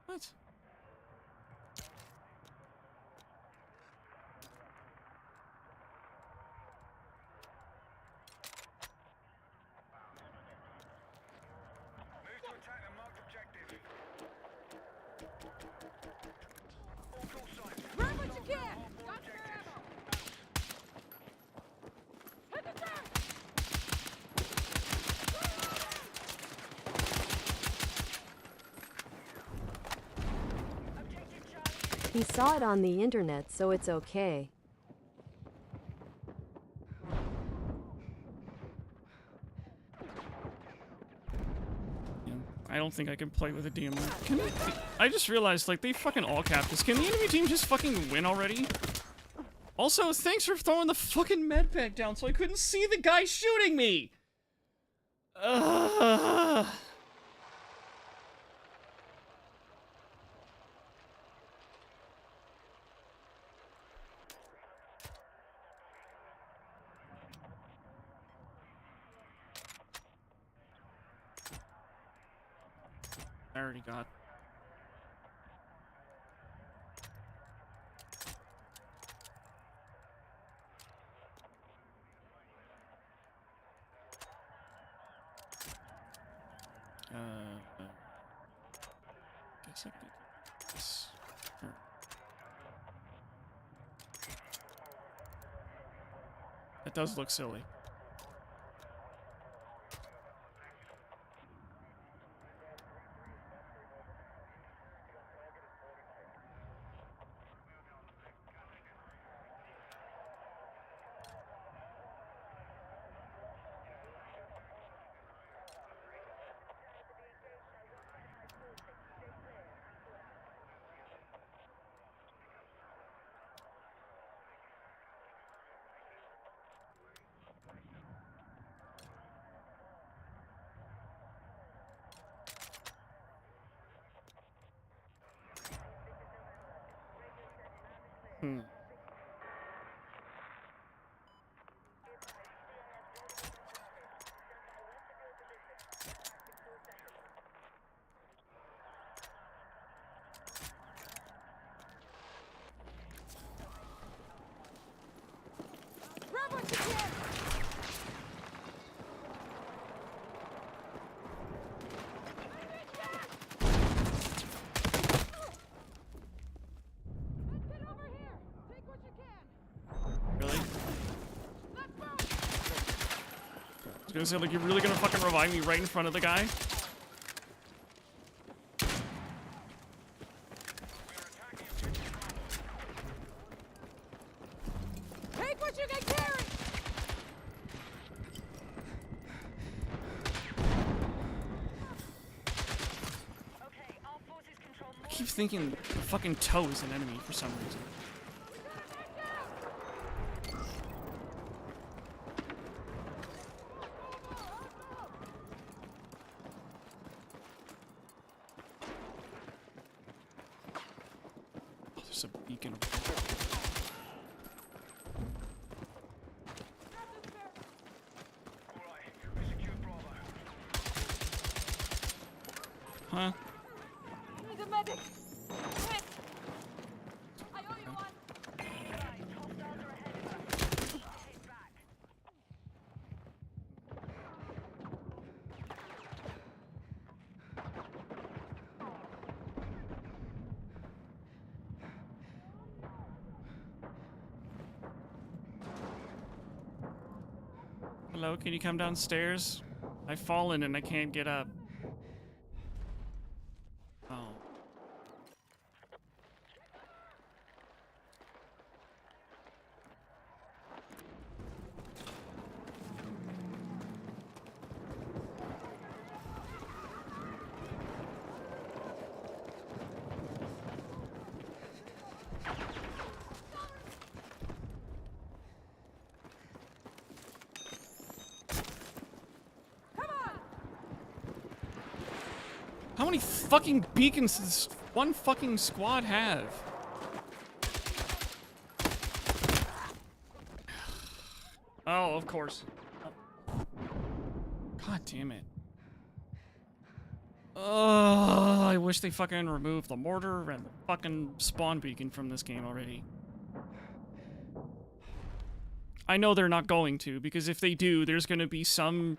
What? Move to attack the marked objective. All call signs. Grab what you can! Got spare ammo! Hit the turret! Objective Charlie. He saw it on the internet, so it's okay. Yeah, I don't think I can play with a DMR. Can they, I just realized, like, they fucking all capped this. Can the enemy team just fucking win already? Also, thanks for throwing the fucking med pack down so I couldn't see the guy shooting me! Ugh. I already got. Guess I could do this. Sure. That does look silly. Hmm. Grab what you can! Let's get over here! Take what you can! Really? Let's move! I was gonna say, like, you're really gonna fucking revive me right in front of the guy? Take what you can carry! Okay, all forces control I more. keep thinking the fucking toe is an enemy for some reason. Oh, there's a beacon over there. huh? I need a medic. Quick. I owe you one. Hello, can you come downstairs? I've fallen and I can't get up. Oh. How many fucking beacons does one fucking squad have? Oh, of course. God damn it. Oh, I wish they fucking removed the mortar and the fucking spawn beacon from this game already. I know they're not going to, because if they do, there's gonna be some...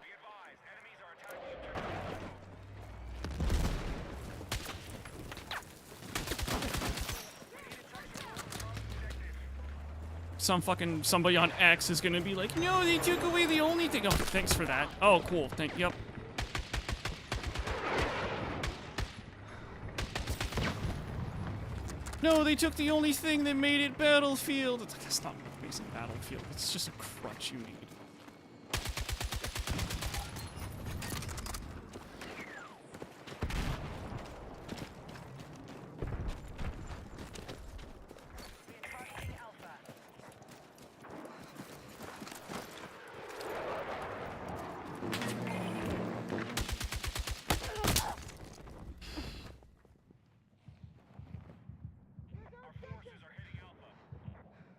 somebody on X is gonna be like, no, they took away the only thing. Oh, thanks for that. Oh, cool. Yep. No, they took the only thing that made it Battlefield. It's like, that's not what makes it Battlefield. It's just a crutch you need.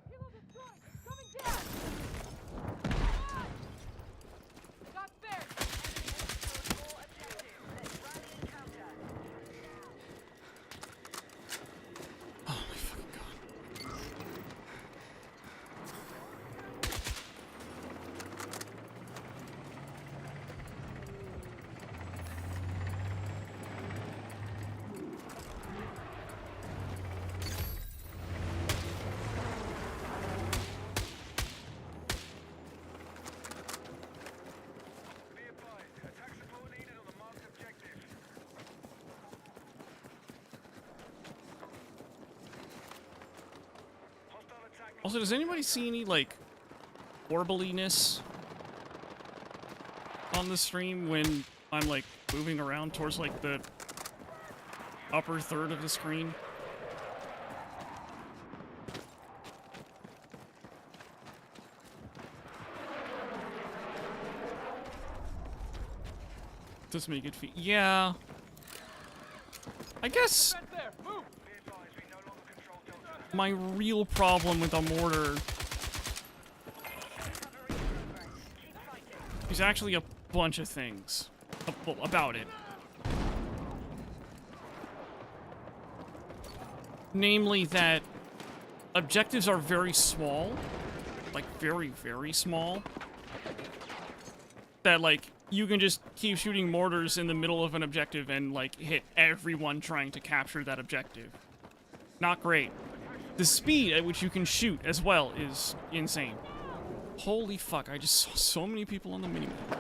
Kilo destroyed. Coming down. Got spared. Oh my fucking god. Be advised, attack support needed on the marked objective. Hostile attack. Also, does anybody see any, like, orbliness on the stream when I'm, like, moving around towards, like, the upper third of the screen? Does make it feel... Yeah. I guess Right there. Move. Be advised, we no longer control Delta. my real problem with the mortar is actually a bunch of things about it. Namely that objectives are very small, like very, very small, that like you can just keep shooting mortars in the middle of an objective and like hit everyone trying to capture that objective. Not great. The speed at which you can shoot as well is insane. Holy fuck, I just saw so many people on the minimap.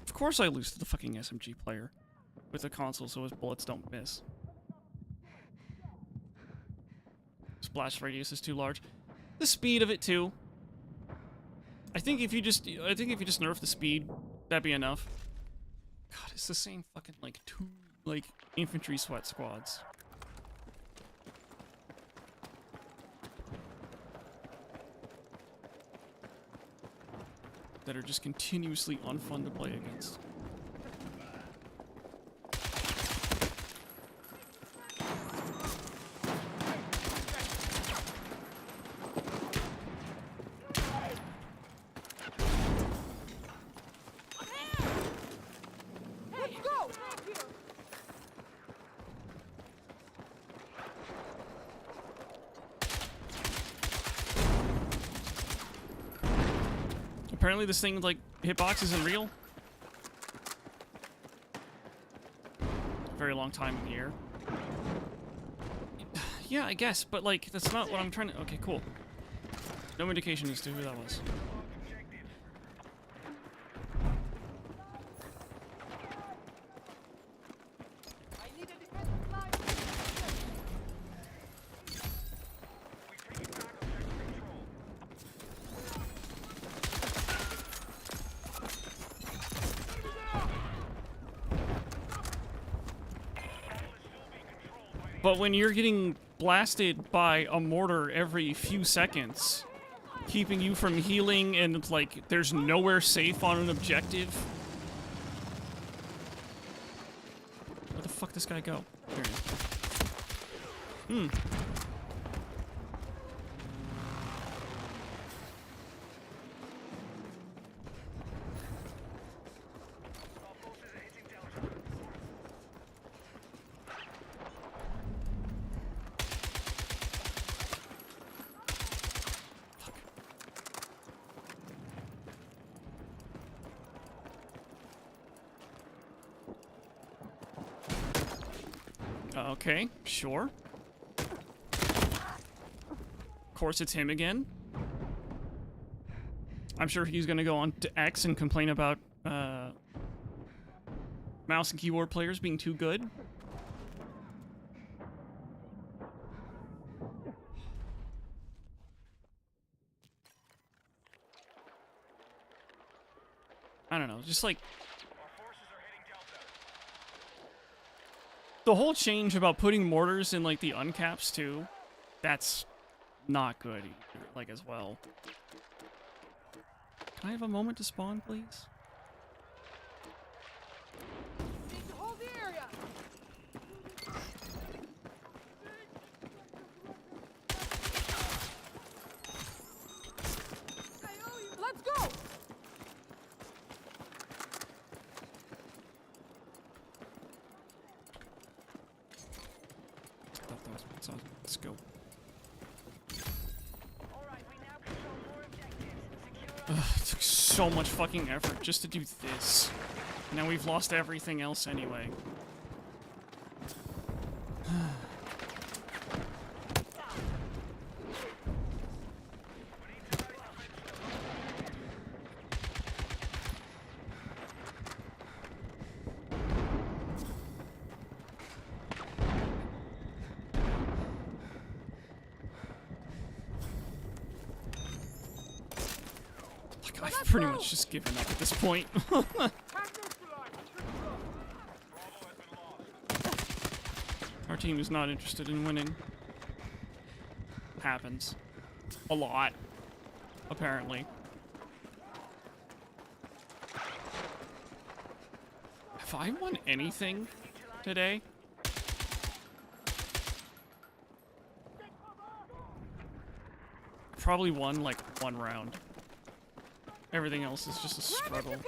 Of course I lose to the fucking SMG player with a console so his bullets don't miss. Splash radius is too large. The speed of it too. I think if you just nerf the speed, that'd be enough. God, it's the same fucking like two like infantry sweat squads. That are just continuously unfun to play against. Apparently this thing, like, hitbox isn't real. Very long time in the air. Yeah, I guess, but, like, that's not what I'm trying to... Okay, cool. No indication as to who that was. I need a defensive line. We take back objective control. But when you're getting blasted by a mortar every few seconds, keeping you from healing, and it's like there's nowhere safe on an objective. Where the fuck this guy go? There he is. Our forces are hitting Delta. Okay, sure. Of course, it's him again. I'm sure he's gonna go on to X and complain about mouse and keyboard players being too good. I don't know, just like Our forces are hitting Delta. the whole change about putting mortars in like the uncaps too, that's not good either, like as well. Can I have a moment to spawn, please? Need to hold the area. Let's go. Let's go. All right, we now control more objectives. Secure. Ugh, it took so much fucking effort just to do this. Now we've lost everything else anyway. Like, I've pretty much just given up at this point. Our team is not interested in winning. Happens. A lot. Apparently. Have I won anything today? Probably won like one round. Everything else is just a struggle. Can.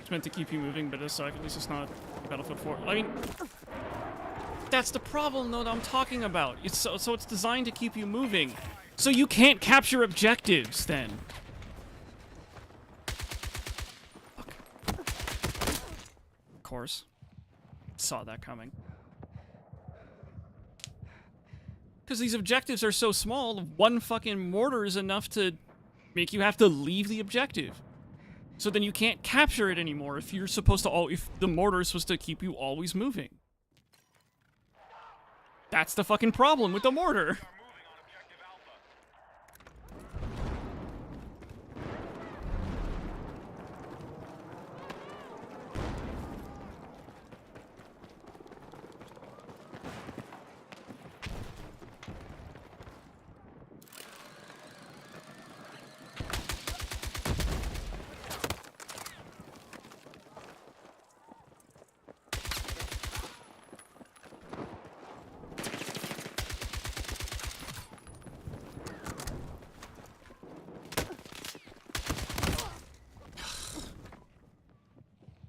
It's meant to keep you moving, but at least it's not Battlefield 4. I mean, that's the problem, though, that I'm talking about. It's so it's designed to keep you moving, so you can't capture objectives. Then, fuck. Of course, saw that coming. Because these objectives are so small, one fucking mortar is enough to make you have to leave the objective. So then you can't capture it anymore if you're supposed to if the mortar is supposed to keep you always moving. That's the fucking problem with the mortar.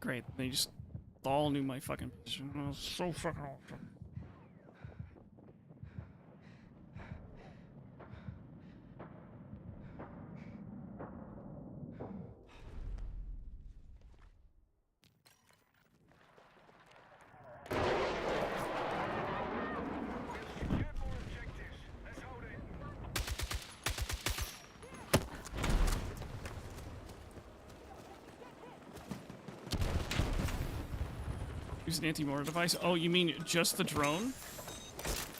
Great. They just all knew my fucking position. That was so fucking awesome. Secured more objectives. Let's hold it. Use an anti-mortar device. Oh, you mean just the drone?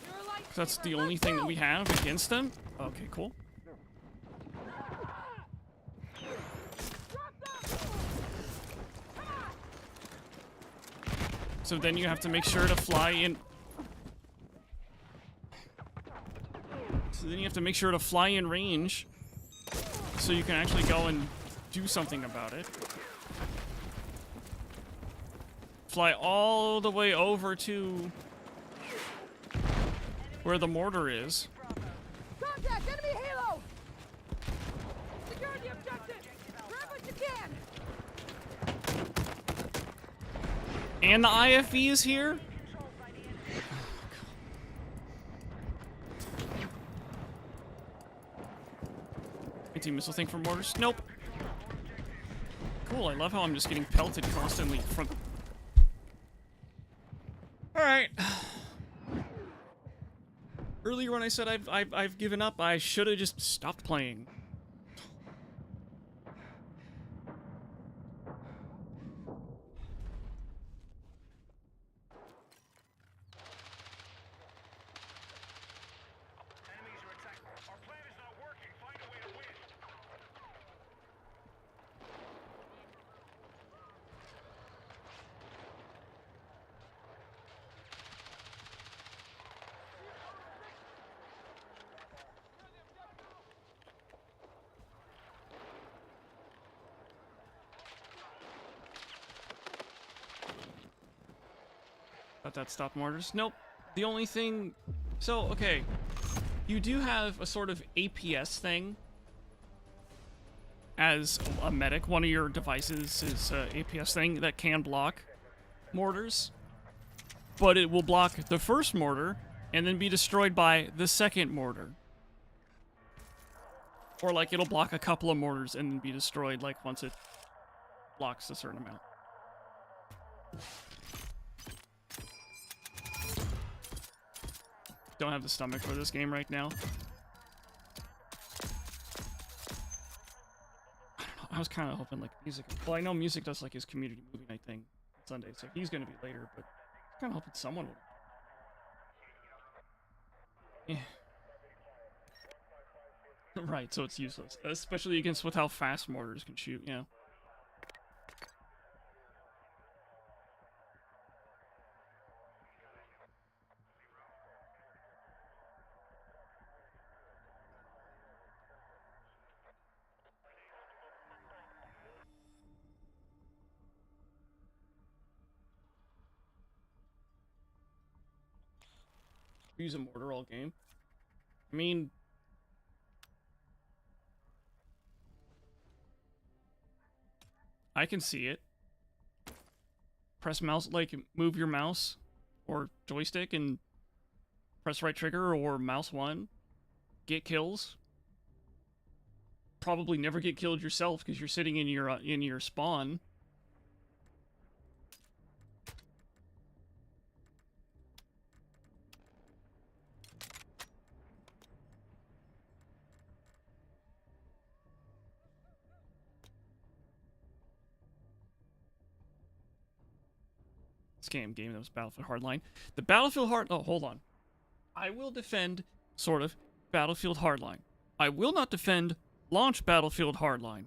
You're a light 'Cause that's the saber. only Let's thing that go. we have against them? Okay, cool. So then you have to make sure to fly in... So then you have to make sure to fly in range so you can actually go and do something about it. Fly all the way over to where the mortar is. Contact! Enemy halo! Secure the objective! Grab what you can! And the IFE is here? Anti-missile thing for mortars? Nope. Cool, I love how I'm just getting pelted constantly from... Alright. Earlier when I said I've given up, I should have just stopped playing. Enemies are attacking. Our plan is not working. Find a way to win. Thought that stopped mortars? Nope. The only thing... So, okay. You do have a sort of APS thing as a medic. One of your devices is a APS thing that can block mortars. But it will block the first mortar and then be destroyed by the second mortar. Or, like, it'll block a couple of mortars and then be destroyed, like, once it blocks a certain amount. Don't have the stomach for this game right now. I don't know. I was kind of hoping like music. Well, I know music does like his community movie night thing Sunday, so he's gonna be later. But I kind of hoping someone would. Yeah. Right. So it's useless, especially against with how fast mortars can shoot. Yeah. Use a mortar all game. I mean, I can see it. Press mouse, like move your mouse or joystick and press right trigger or mouse one. Get kills. Probably never get killed yourself because you're sitting in your spawn. Scam game that was Battlefield Hardline. The Battlefield Oh, hold on. I will defend, sort of, Battlefield Hardline. I will not defend launch Battlefield Hardline.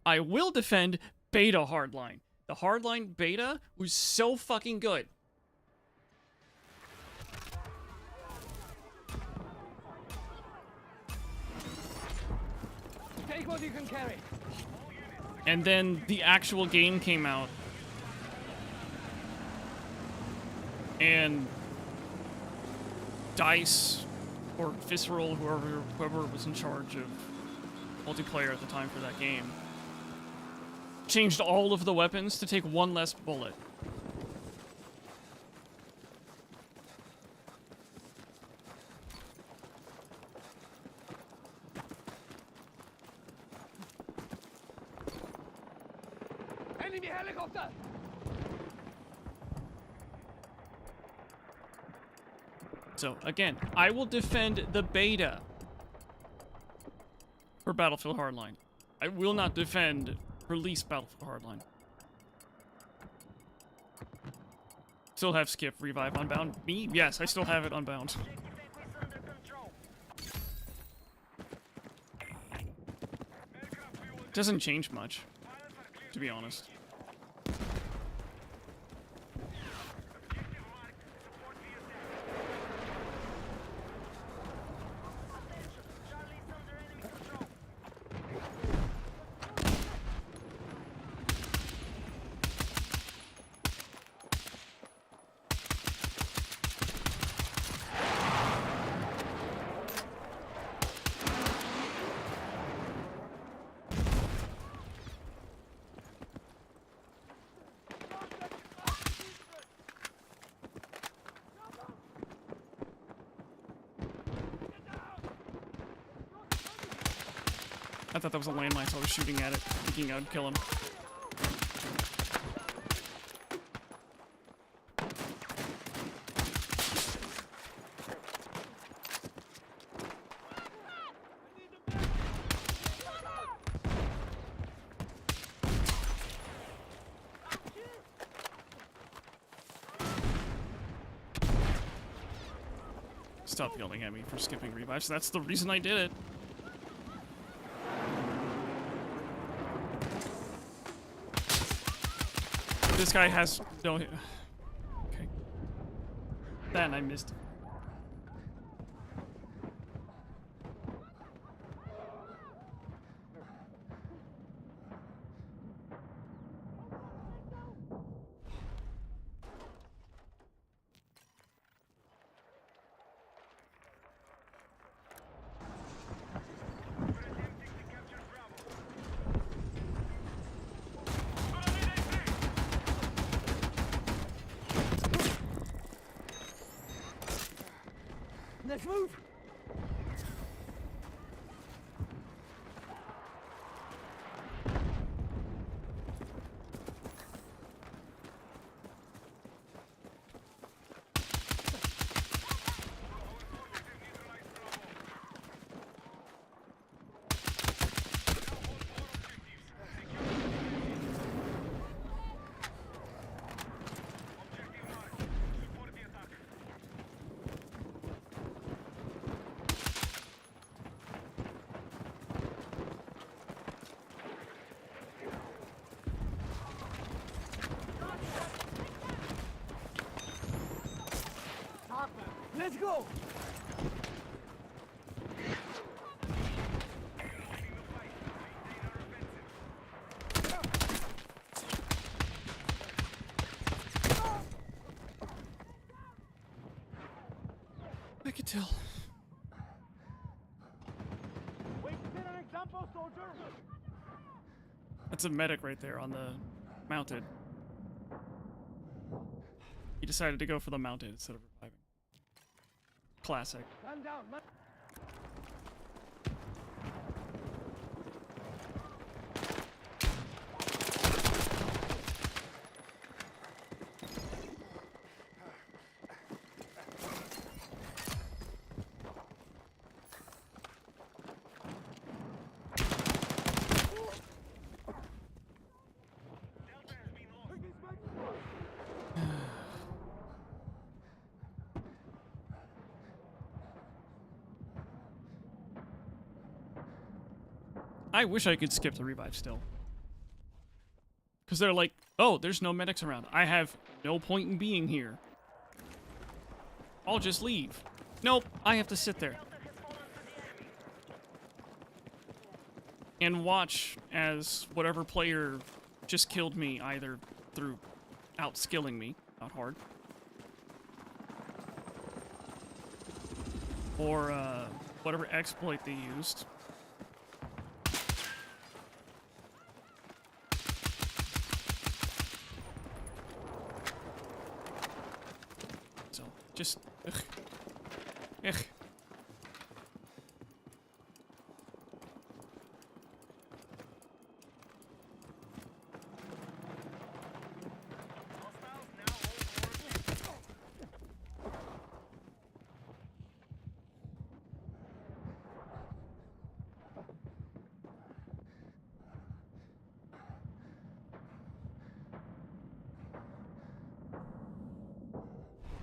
I will defend Beta Hardline. The Hardline Beta was so fucking good. Take what you can carry. And then the actual game came out. And DICE, or Visceral, whoever was in charge of multiplayer at the time for that game, changed all of the weapons to take one less bullet. Enemy helicopter! So, again, I will defend the beta for Battlefield Hardline. I will not defend release Battlefield Hardline. Still have Skip Revive Unbound. Me? Yes, I still have it Unbound. Doesn't change much, to be honest. I thought that was a landmine, so I was shooting at it, thinking I'd kill him. Stop yelling at me for skipping revives. That's the reason I did it. This guy has no... Okay. That I missed. Let's move! Let's go! I could tell. Wait, set an example, soldier! That's a medic right there on the mounted. He decided to go for the mounted instead of reviving. Classic. Stand down, man. I wish I could skip the revive still. Because they're like, oh, there's no medics around. I have no point in being here. I'll just leave. Nope, I have to sit there. And watch as whatever player just killed me, either through outskilling me, not hard, or whatever exploit they used. just... Ugh. Ugh. Hostiles now all aboard.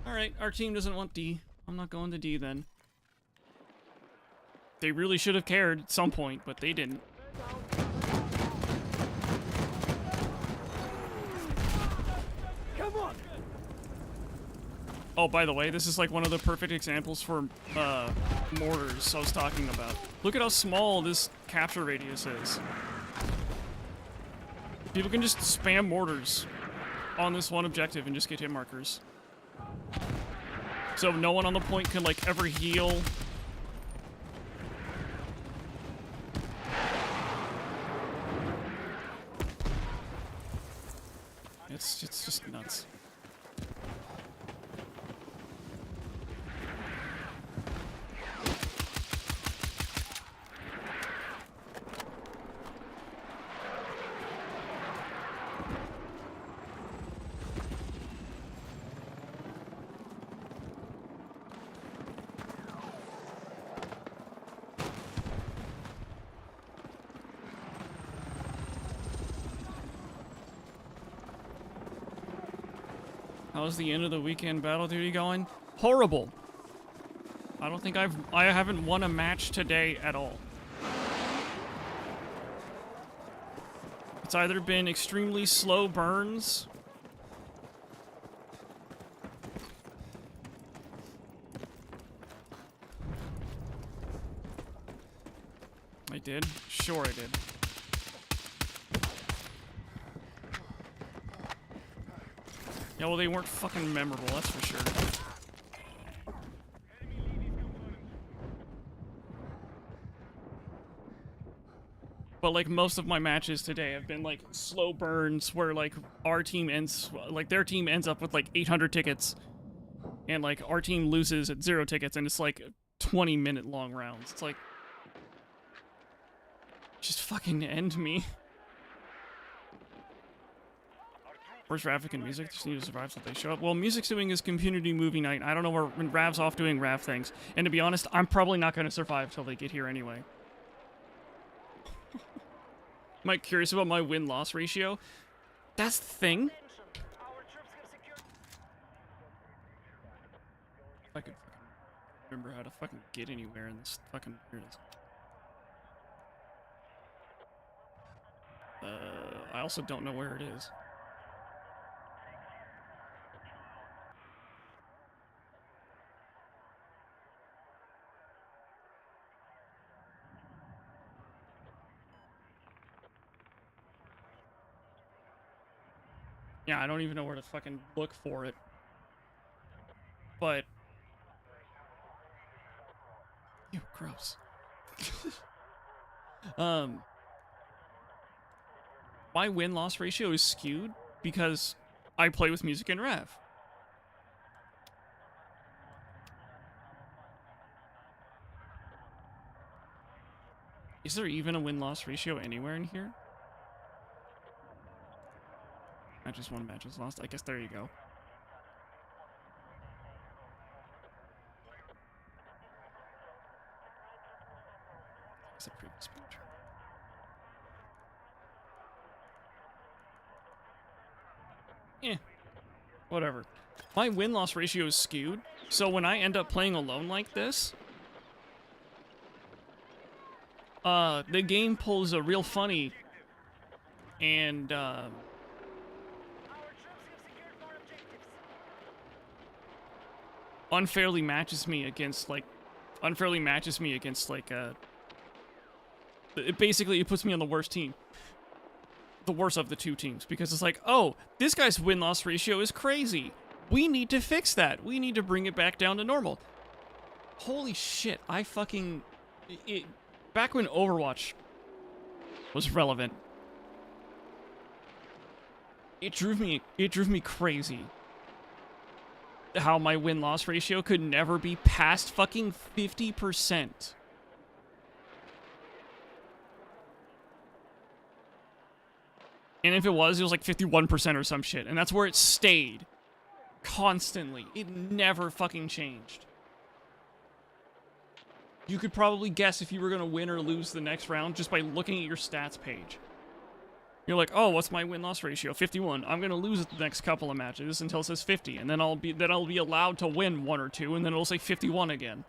Alright, our team doesn't want D. I'm not going to D then. They really should have cared at some point, but they didn't. Come on! Oh, by the way, this is like one of the perfect examples for mortars I was talking about. Look at how small this capture radius is. People can just spam mortars on this one objective and just get hit markers. So no one on the point can like ever heal. It's just nuts. How's the end of the weekend battle duty going? Horrible. I don't think I haven't won a match today at all. It's either been extremely slow burns. I did? Sure I did. Yeah, well, they weren't fucking memorable, that's for sure. But, like, most of my matches today have been, like, slow burns where, like, our team ends... Like, their team ends up with, like, 800 tickets. And, like, our team loses at 0 tickets, and it's, like, 20-minute long rounds. It's like... Just fucking end me. Where's Rav and music? Just need to survive till they show up. Well, music's doing his community movie night. I don't know when Rav's off doing Rav things. And to be honest, I'm probably not going to survive till they get here anyway. Am I curious about my win-loss ratio? That's the thing. Our troops have secured. If I could remember how to fucking get anywhere in this fucking... Here it is. I also don't know where it is. Yeah, I don't even know where to fucking look for it. But... Ew, gross. My win-loss ratio is skewed because I play with music and Rav. Is there even a win-loss ratio anywhere in here? Matches won, matches lost. I guess there you go. It's a previous picture. Eh. Whatever. My win-loss ratio is skewed, so when I end up playing alone like this, the game pulls a real funny, and, Our troops have secured more objectives. unfairly matches me against, basically, it puts me on the worst team. The worst of the two teams, because it's like, oh, this guy's win-loss ratio is crazy. We need to fix that. We need to bring it back down to normal. Holy shit, I fucking... back when Overwatch was relevant, it drove me crazy how my win-loss ratio could never be past fucking 50%. And if it was like 51% or some shit. And that's where it stayed. Constantly. It never fucking changed. You could probably guess if you were going to win or lose the next round just by looking at your stats page. You're like, oh, what's my win-loss ratio? 51. I'm going to lose the next couple of matches until it says 50. And then I'll be allowed to win one or two, and then it'll say 51 again.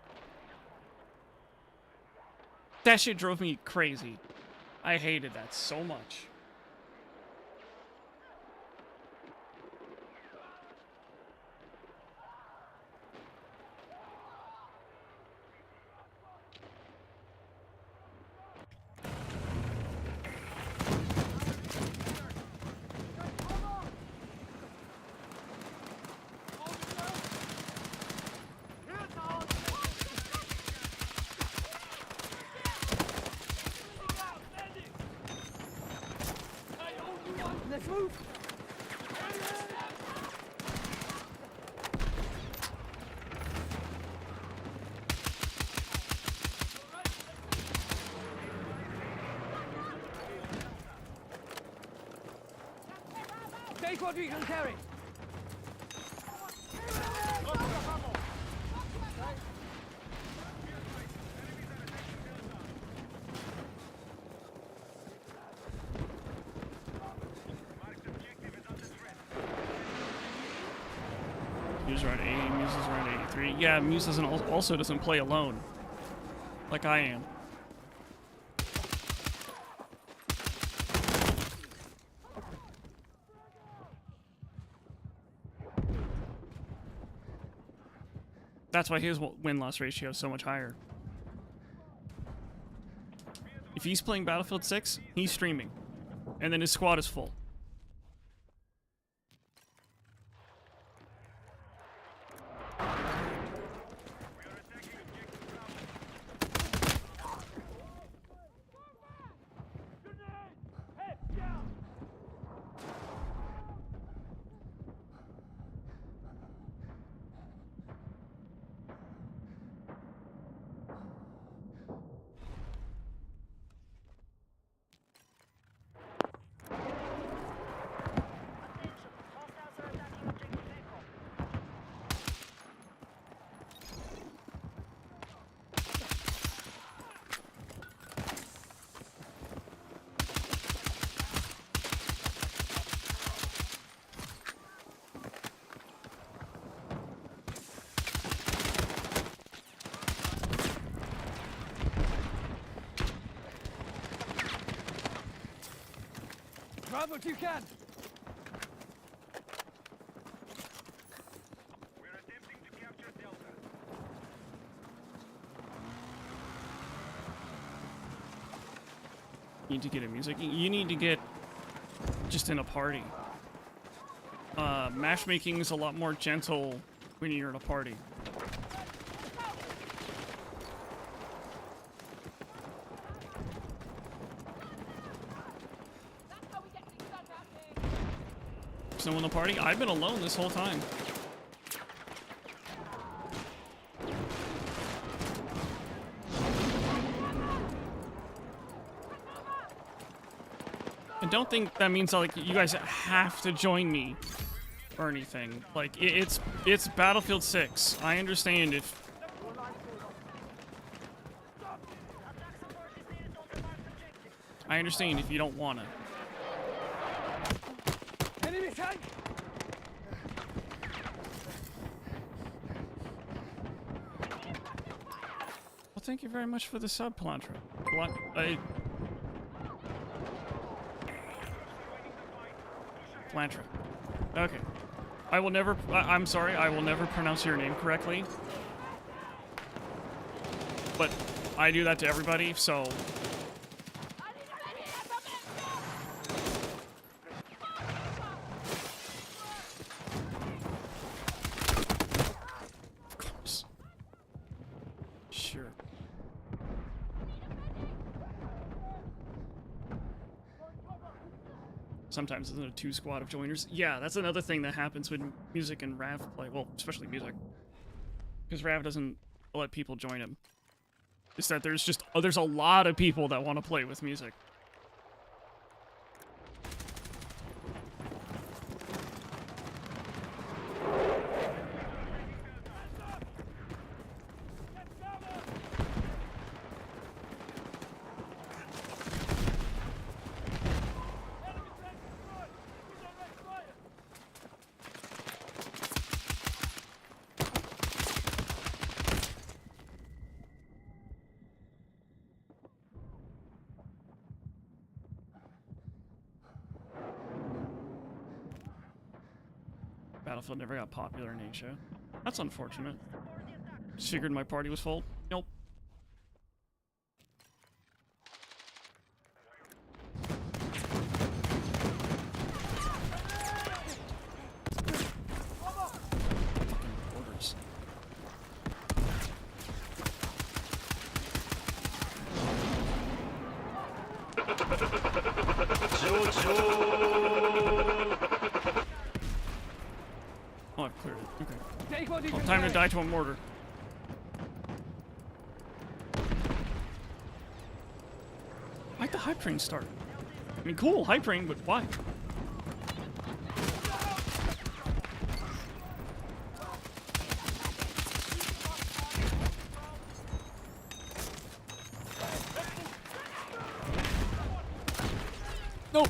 That shit drove me crazy. I hated that so much. Let's move. Take what we can carry. Muse around 80, Muse is around 83. Yeah, Muse also doesn't play alone. Like I am. That's why his win-loss ratio is so much higher. If he's playing Battlefield 6, he's streaming. And then his squad is full. Grab what you can. We're attempting to capture Delta. You need to get a music. You need to get just in a party. Matchmaking is a lot more gentle when you're in a party. No one in the party? I've been alone this whole time. And don't think that means like you guys have to join me or anything. Like it's Battlefield 6. I understand if you don't want to. Enemy tank. Well, thank you very much for the sub, Plantra. Plantra. Okay. I will never. I'm sorry. I will never pronounce your name correctly. But I do that to everybody, so. Sure. sometimes isn't a 2 squad of joiners. Yeah, that's another thing that happens when music and Rav play. Well, especially music. Because Rav doesn't let people join him. It's that there's a lot of people that want to play with music. Battlefield never got popular in Asia. That's unfortunate. Just figured my party was full. Nope. Fucking orders. Oh, I've cleared it. Okay. Take what you Well, can time to take. die to a mortar. Why'd the hype train start? I mean, cool, hype train, but why? Nope.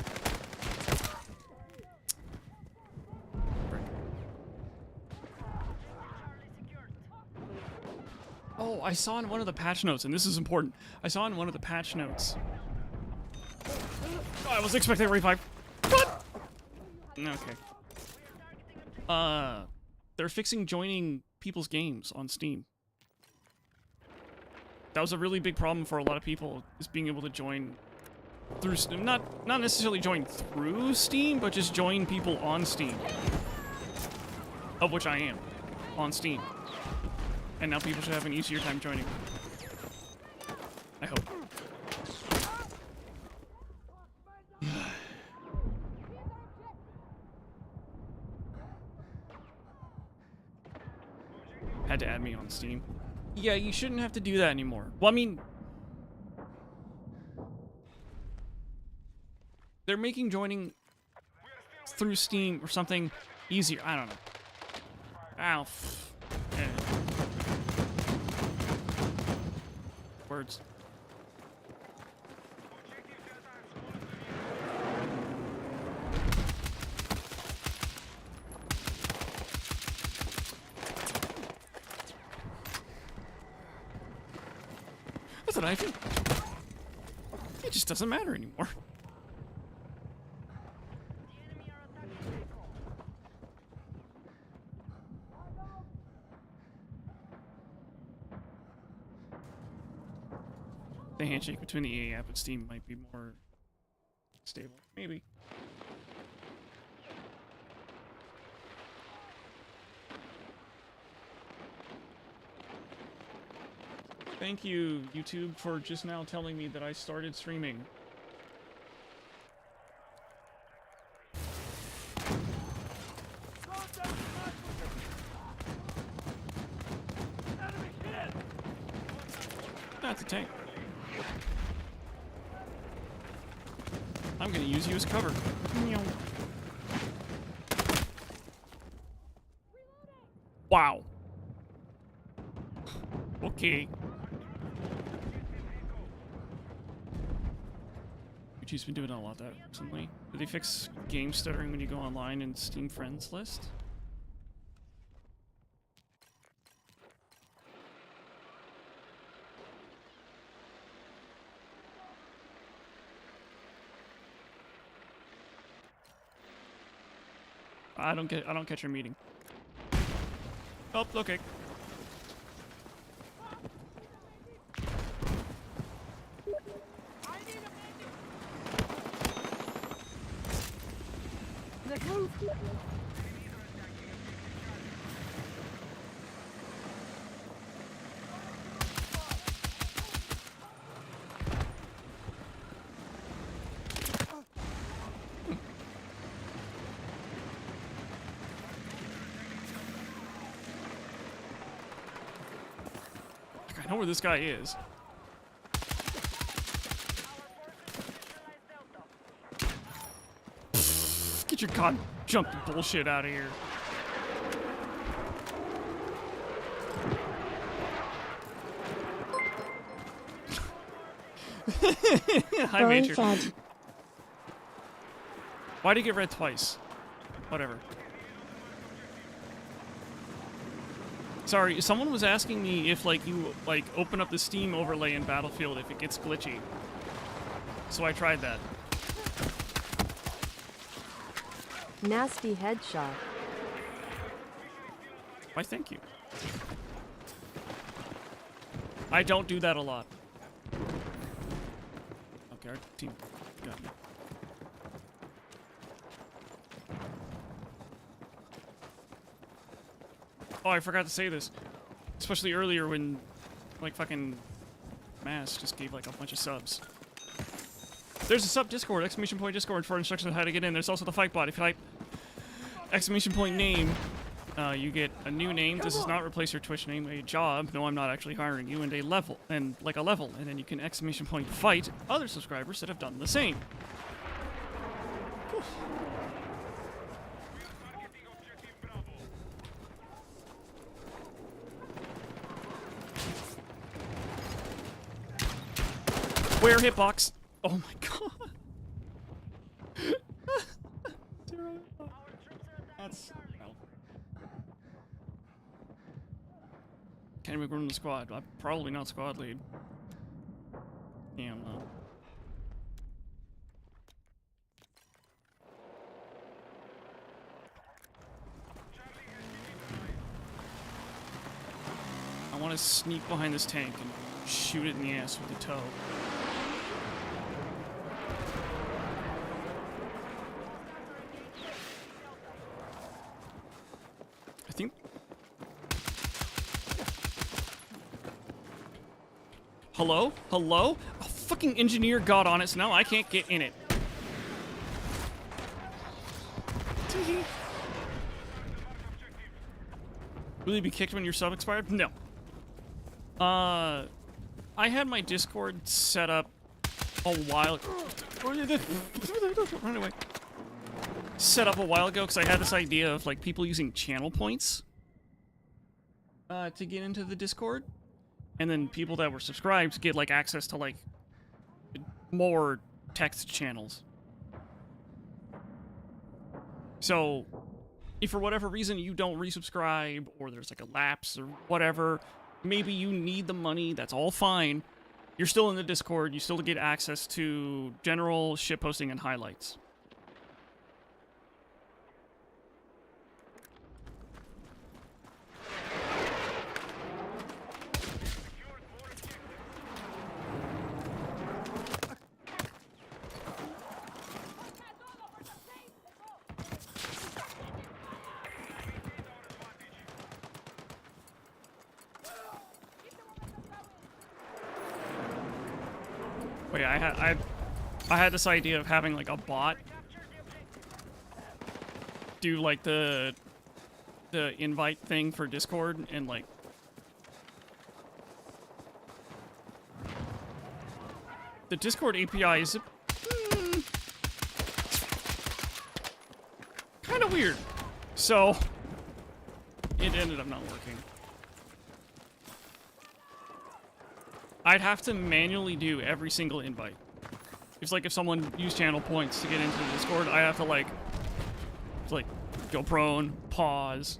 Oh, I saw in one of the patch notes, and this is important. I saw in one of the patch notes. Oh, I was expecting a revive. What? Okay. They're fixing joining people's games on Steam. That was a really big problem for a lot of people, is being able to join through Steam. Not necessarily join through Steam, but just join people on Steam. Of which I am, on Steam. And now people should have an easier time joining. I hope. Had to add me on Steam. Yeah, you shouldn't have to do that anymore. Well, I mean, they're making joining through Steam or something easier. I don't know. Ow. Words. That's what I think. It just doesn't matter anymore. The handshake between the EA app and Steam might be more stable. Maybe. Thank you, YouTube, for just now telling me that I started streaming. That's a tank. I'm gonna use you as cover. Wow. Okay. YouTube's been doing a lot of that recently. Did they fix game stuttering when you go online in Steam Friends list? I don't catch your meeting. Oh, okay. Let's move. know where this guy is. Get your god jump bullshit out of here. Hi, Going Major. fed. Why'd he get red twice? Whatever. Sorry, someone was asking me if, like, you, like, open up the Steam overlay in Battlefield if it gets glitchy. So I tried that. Nasty headshot. Why, thank you. I don't do that a lot. Okay, our team got me. Oh, I forgot to say this. Especially earlier when, like, fucking Mass just gave, like, a bunch of subs. There's a sub Discord, exclamation point Discord for instructions on how to get in. There's also the fight bot. If you type exclamation point name, you get a new name. This does not replace your Twitch name. A job. No, I'm not actually hiring you. And a level. And, like, a level. And then you can exclamation point fight other subscribers that have done the same. Whew. Square hitbox. Oh my god. Zero hitbox. That's well. Can't even run the squad. I'm probably not squad lead. Yeah, I'm not. I want to sneak behind this tank and shoot it in the ass with a toe. I think... Hello? Hello? A fucking engineer got on it, so now I can't get in it. Will you be kicked when your sub expired? No. I had my Discord set up a while... Run away. Set up a while ago because I had this idea of, like, people using channel points to get into the Discord. And then people that were subscribed get, like, access to, like, more text channels. So, if for whatever reason you don't resubscribe, or there's, like, a lapse or whatever, maybe you need the money, that's all fine. You're still in the Discord, you still get access to general shitposting and highlights. Wait, I had this idea of having, like, a bot do, like, the invite thing for Discord, and, like, the Discord API is kind of weird, so it ended up not working. I'd have to manually do every single invite. It's like if someone used channel points to get into the Discord, I have to, like go prone, pause.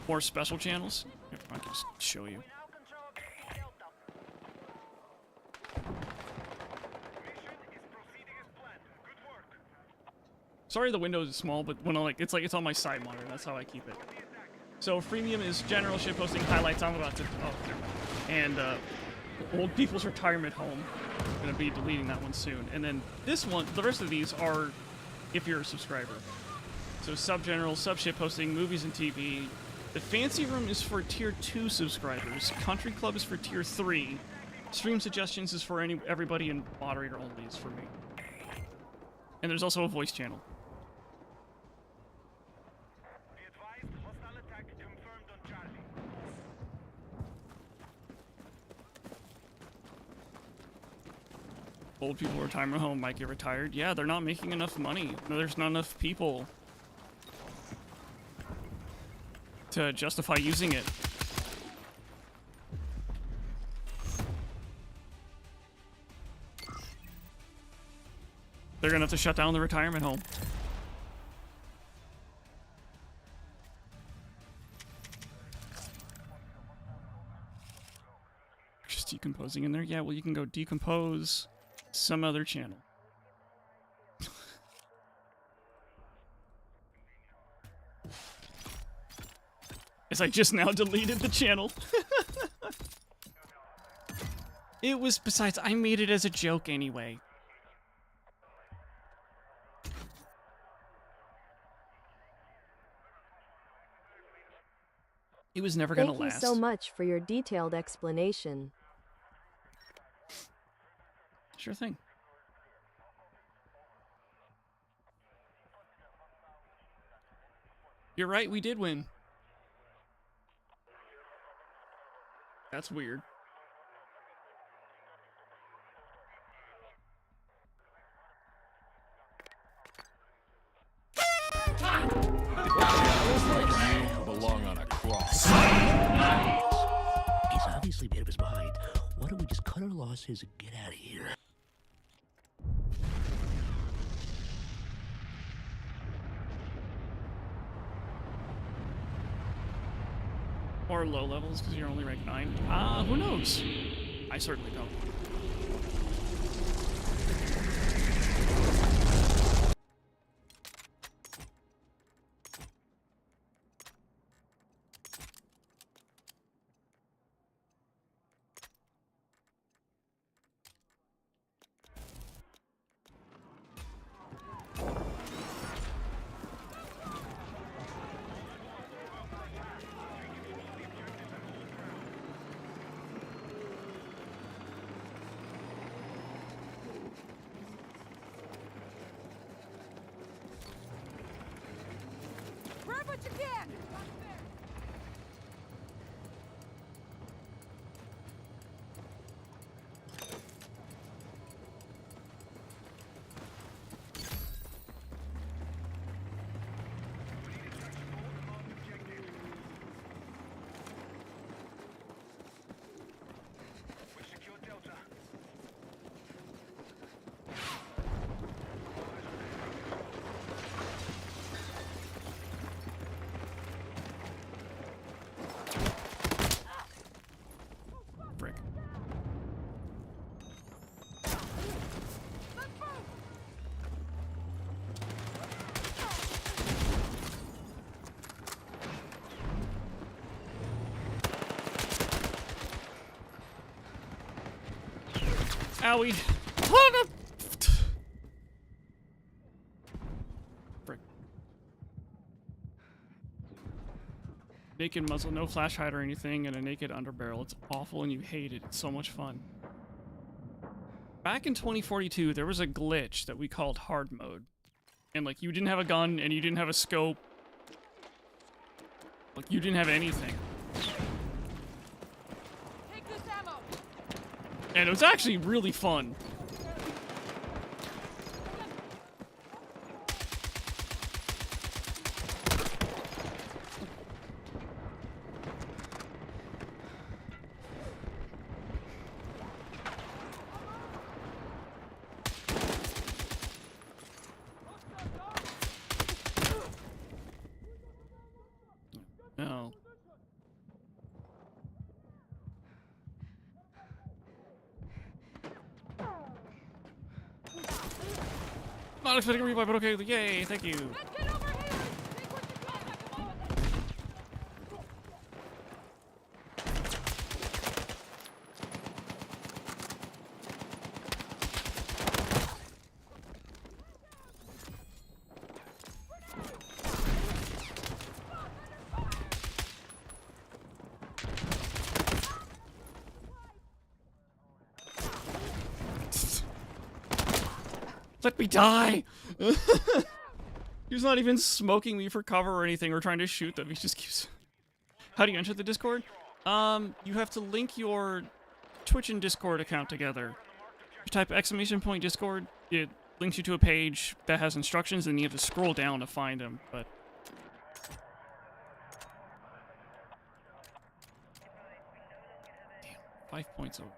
Or special channels. Here, I can just show you. Sorry the window is small, but when it's on my side monitor. That's how I keep it. So freemium is general shitposting highlights. I'm about to and old people's retirement home. I'm gonna be deleting that one soon. And then this one, the rest of these are if you're a subscriber. So sub general, sub shitposting, movies and TV. The fancy room is for tier 2 subscribers. Country club is for tier 3. Stream suggestions is for everybody, and moderator only is for me. And there's also a voice channel. old people retirement home might get retired. Yeah, they're not making enough money. There's not enough people to justify using it. They're gonna have to shut down the retirement home. Just decomposing in there? Yeah, well, you can go decompose some other channel. As I just now deleted the channel. It was, besides, I made it as a joke anyway. It was never gonna last. Thank you so much for your detailed explanation. Sure thing. You're right, we did win. That's weird. You belong on a cross. He's obviously made up his mind. Why don't we just cut our losses and get out of here? Or low levels, because you're only rank 9. Who knows? I certainly don't. Grab what you can! We've secured Delta. Frick. Owie. Oh, no. Frick. Naked muzzle, no flash hide or anything, and a naked underbarrel. It's awful and you hate it. It's so much fun. Back in 2042, there was a glitch that we called hard mode. And, like, you didn't have a gun, and you didn't have a scope. Like, you didn't have anything. Take this ammo! And it was actually really fun. No. Not expecting a revive, but okay. Yay, thank you. Let's get over here! Take what you can at the moment! Let me die! He's not even smoking me for cover or anything or trying to shoot them. He just keeps... How do you enter the Discord? You have to link your Twitch and Discord account together. You type exclamation point Discord, it links you to a page that has instructions, and you have to scroll down to find them. But 5 points over.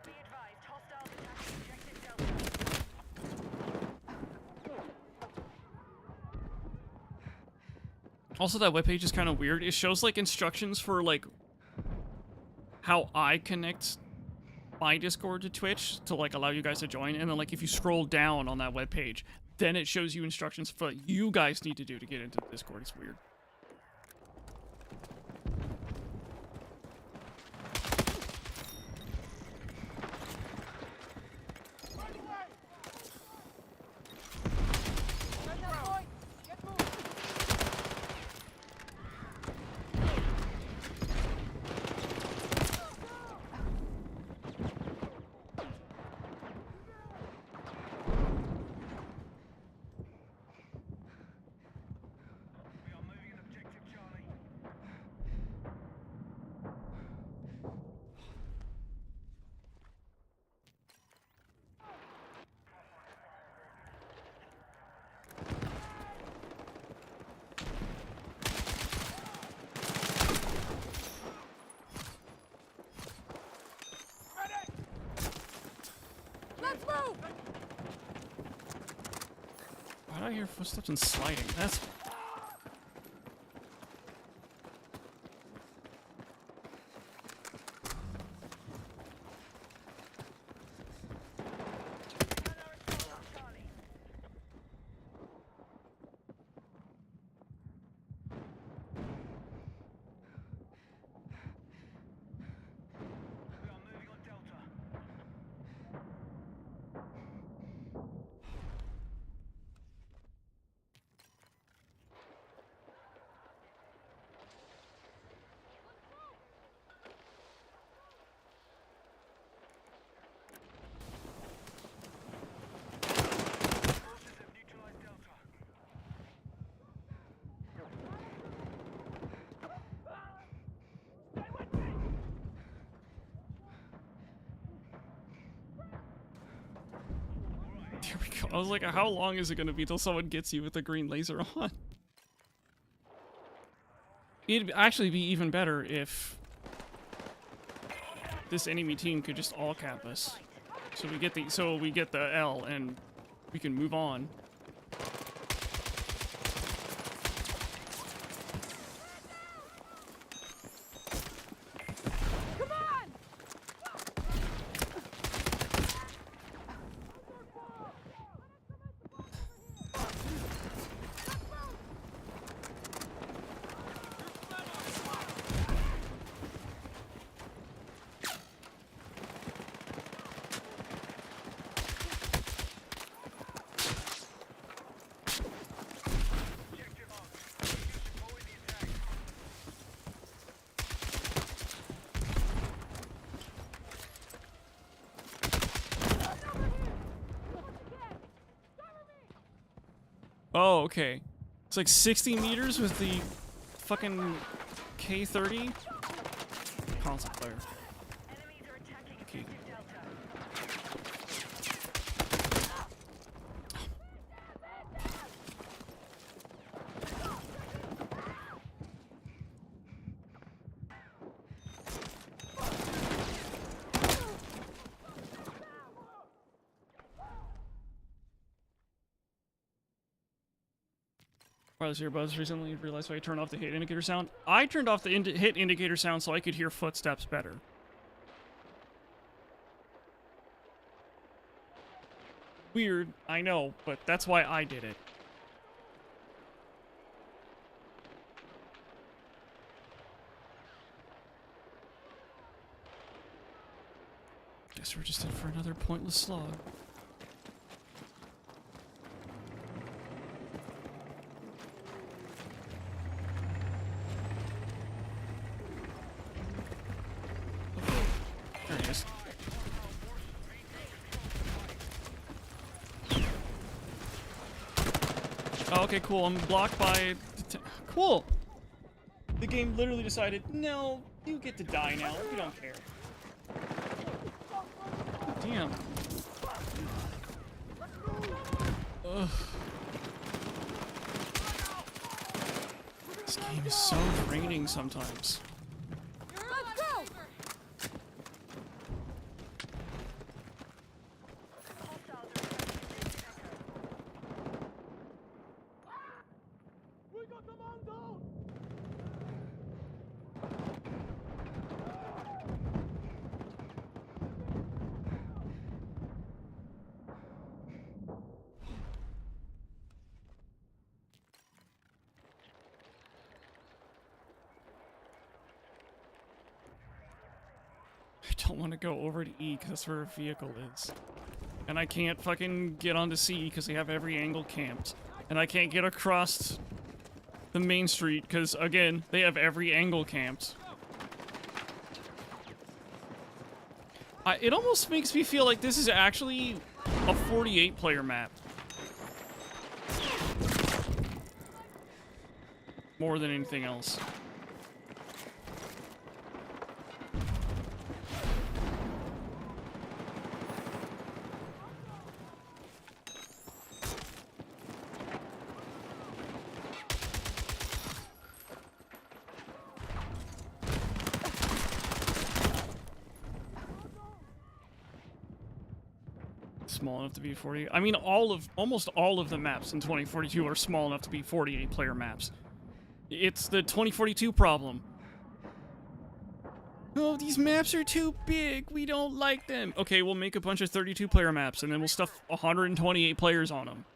Be advised, hostiles attacking objective Delta. Also, that webpage is kind of weird. It shows like instructions for like how I connect my Discord to Twitch to like allow you guys to join, and then like if you scroll down on that webpage, then it shows you instructions for what you guys need to do to get into the Discord. It's weird. Got that point. Get moving. We are moving in objective Charlie. Let's move. Why do I hear footsteps and sliding? That's We are moving on Delta. Forces have neutralized Delta. Here we go. I was like, how long is it going to be till someone gets you with the green laser on? It'd actually be even better if this enemy team could just all cap us. So we get the L and we can move on. Come on. Objective on. Supporting the attack. Oh, okay. It's like 60 meters with the fucking K-30. Console player. Enemies are attacking Okay. objective Delta. Wireless earbuds recently realized why I turned off the hit indicator sound. I turned off the hit indicator sound so I could hear footsteps better. Weird, I know, but that's why I did it. Guess we're just in for another pointless slog. There he is. Oh, okay, cool. I'm blocked by... Cool! The game literally decided, no, you get to die now. We don't care. Damn. Ugh. This game is so draining sometimes. Let's go! I don't want to go over to E because that's where a vehicle is. And I can't fucking get onto C because they have every angle camped. And I can't get across the main street because, again, they have every angle camped. It almost makes me feel like this is actually a 48-player map. More than anything else. Small enough to be 40. I mean, almost all of the maps in 2042 are small enough to be 48-player maps. It's the 2042 problem. Oh, these maps are too big. We don't like them. Okay, we'll make a bunch of 32-player maps, and then we'll stuff 128 players on them.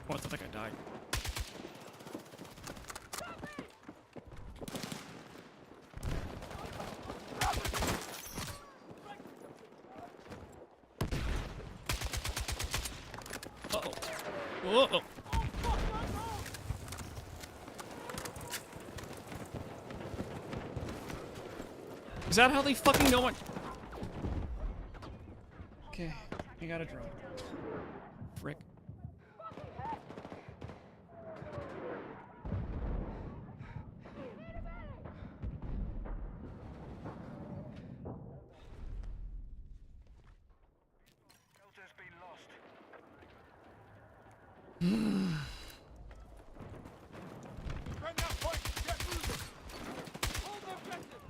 Oh, I thought I died. Uh-oh. Whoa. Is that how they fucking know what? Okay, I got a drone. Frick. Delta's been lost. Defend that point! Get moving! Hold the objective!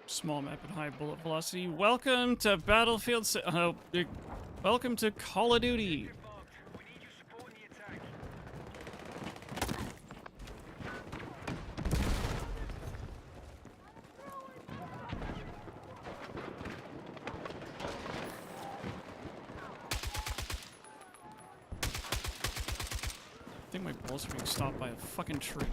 Small map and high bullet velocity. Welcome to Battlefield. Welcome to Call of Duty. Marked. We need you supporting the attack. I think my bullets are being stopped by a fucking tree.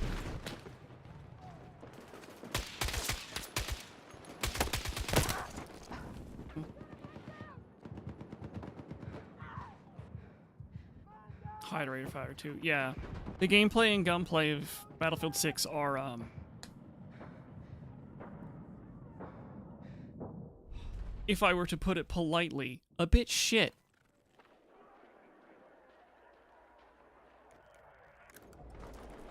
Hide rate of fire too. Yeah, the gameplay and gunplay of Battlefield 6 are if I were to put it politely, a bit shit.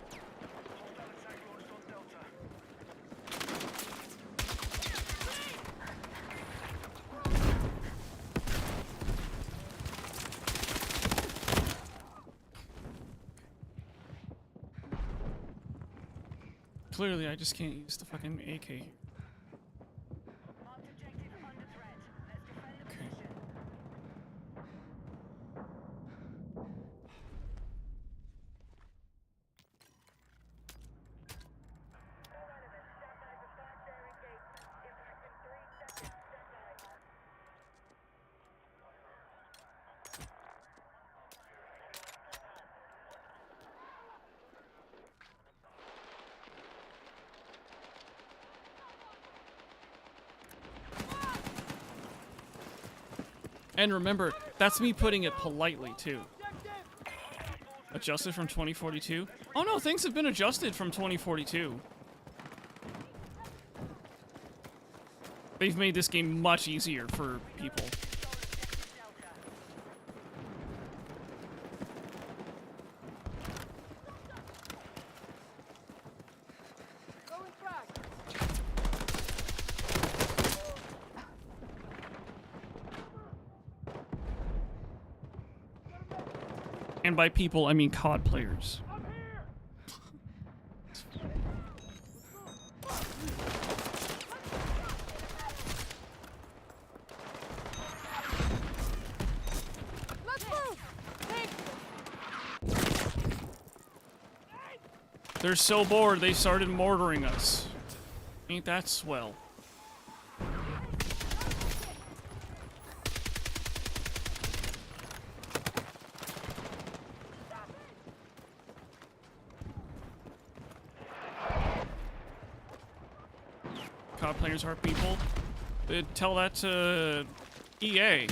Hostile attack launched on Delta. Clearly, I just can't use the fucking AK. Marked objective under threat. Let's defend the Okay. position. And remember, that's me putting it politely, too. Adjusted from 2042? Oh no, things have been adjusted from 2042. They've made this game much easier for people. Going back. And by people, I mean COD players. Let's move. Thanks. They're so bored, they started mortaring us. Ain't that swell? COD players are people. Tell that to EA.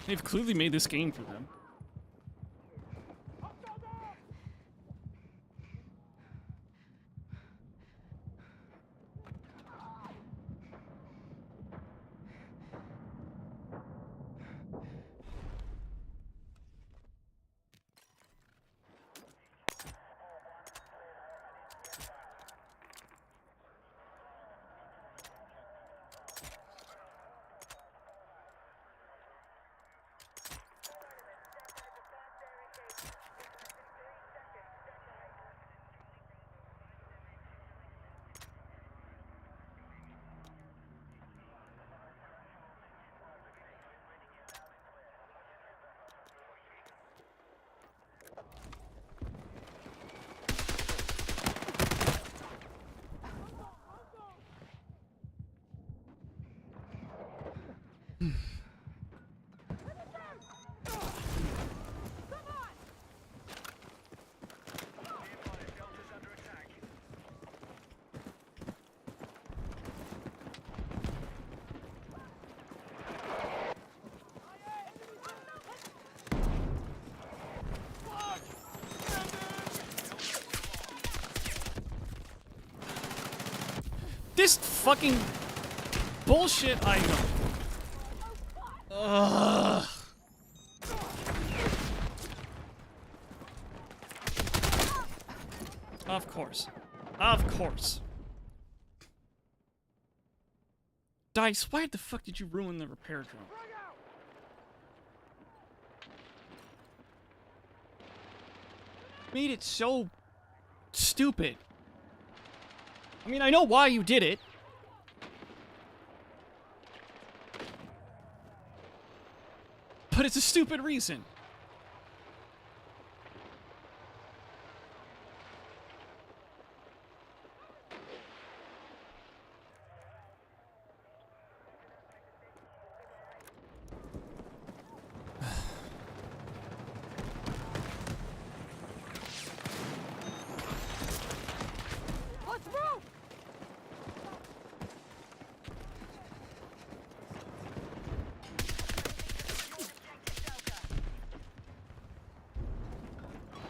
They've clearly made this game for them. This fucking bullshit item. Ugh. Of course. Of course. Dice, why the fuck did you ruin the repair drone? Made it so stupid. I mean, I know why you did it. But it's a stupid reason. Let's move.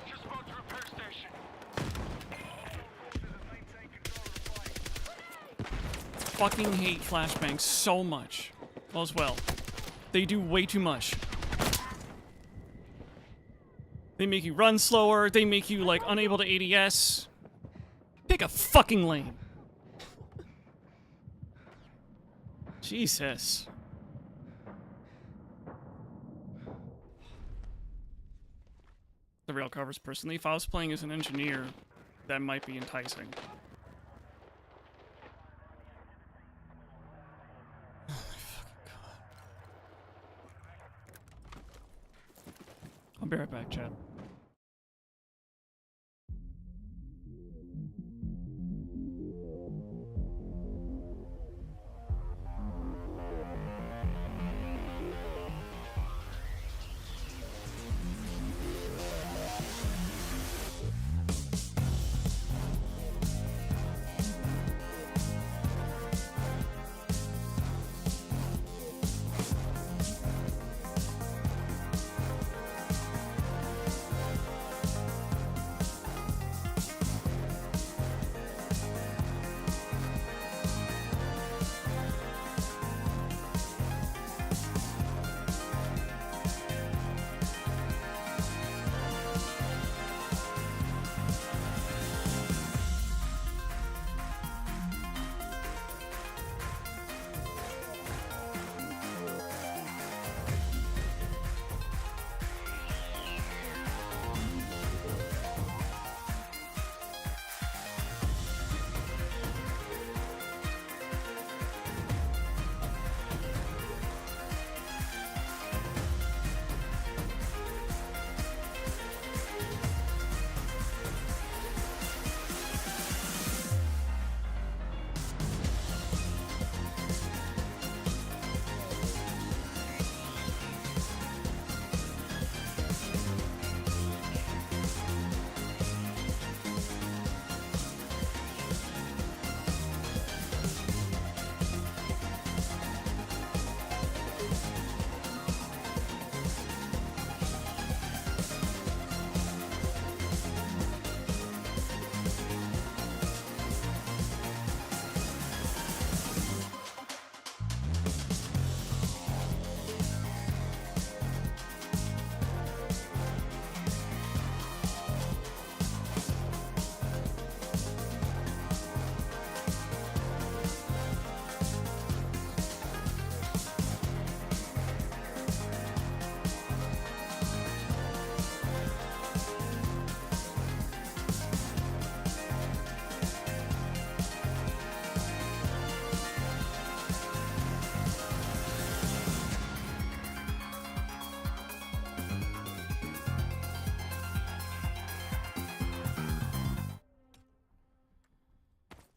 Just about to repair station. Fucking hate flashbangs so much. As well. They do way too much. They make you run slower, they make you, like, unable to ADS. Pick a fucking lane. Jesus. The rail covers personally. If I was playing as an engineer, that might be enticing. I'll be right back, Chad.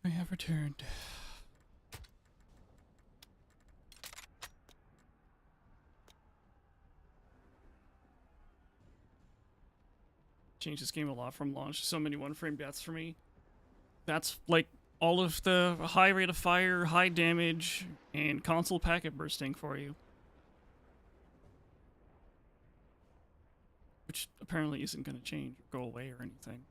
I have returned. Changed this game a lot from launch. So many one-frame deaths for me. That's like all of the high rate of fire, high damage, and console packet bursting for you. Which apparently isn't going to change or go away or anything.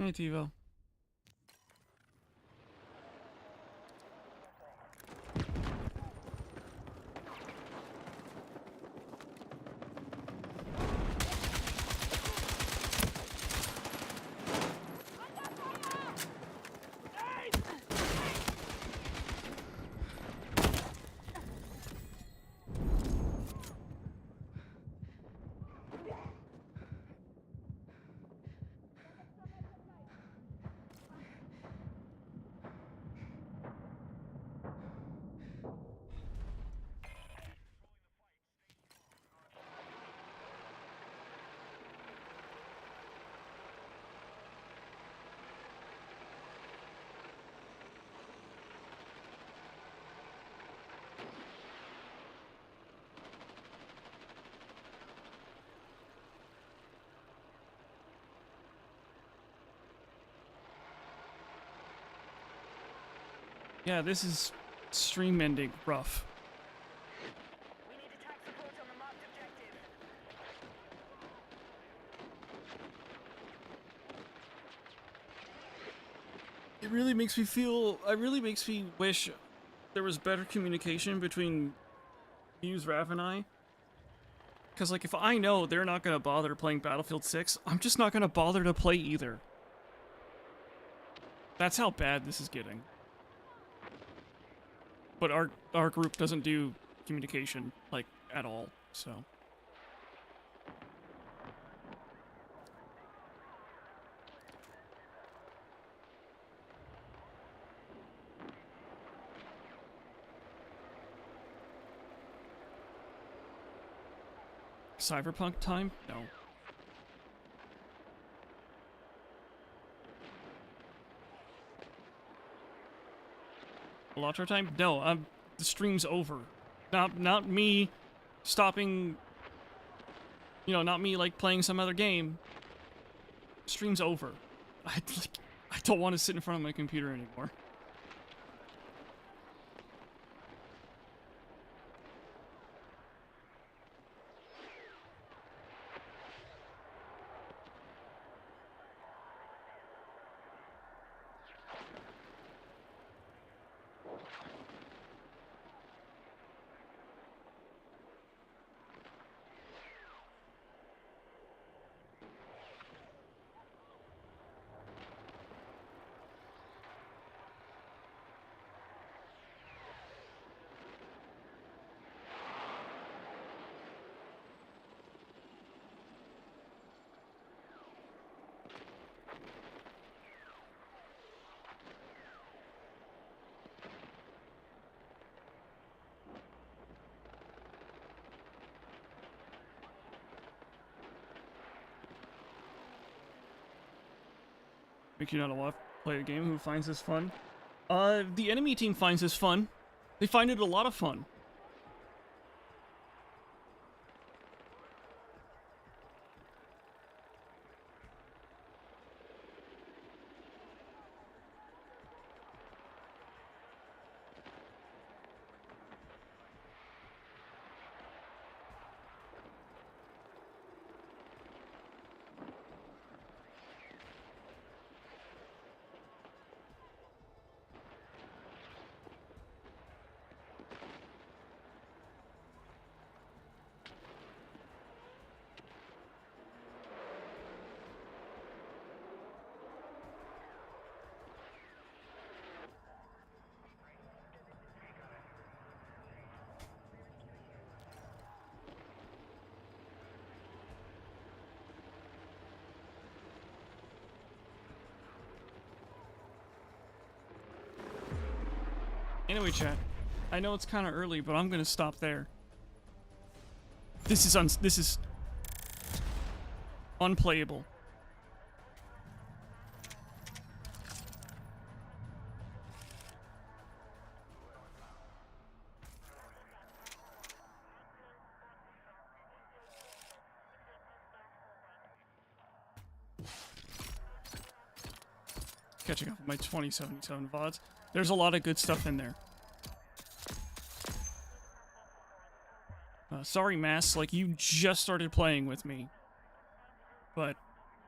Hey, Tivo. Yeah, this is stream ending rough. We need attack support on the marked objective. It really makes me feel. It really makes me wish there was better communication between Muse, Rav, and I. Because, like, if I know they're not going to bother playing Battlefield 6, I'm just not going to bother to play either. That's how bad this is getting. But our group doesn't do communication, like, at all, so... Cyberpunk time? No. Elatro time? No, the stream's over. Not me stopping, you know, not me, like, playing some other game. Stream's over. I don't want to sit in front of my computer anymore. Make you not want to play a game who finds this fun? The enemy team finds this fun. They find it a lot of fun. Anyway, chat, I know it's kind of early, but I'm gonna stop there. This is unplayable. Catching up with my 2077 VODs. There's a lot of good stuff in there. Sorry, Mass, like, you just started playing with me. But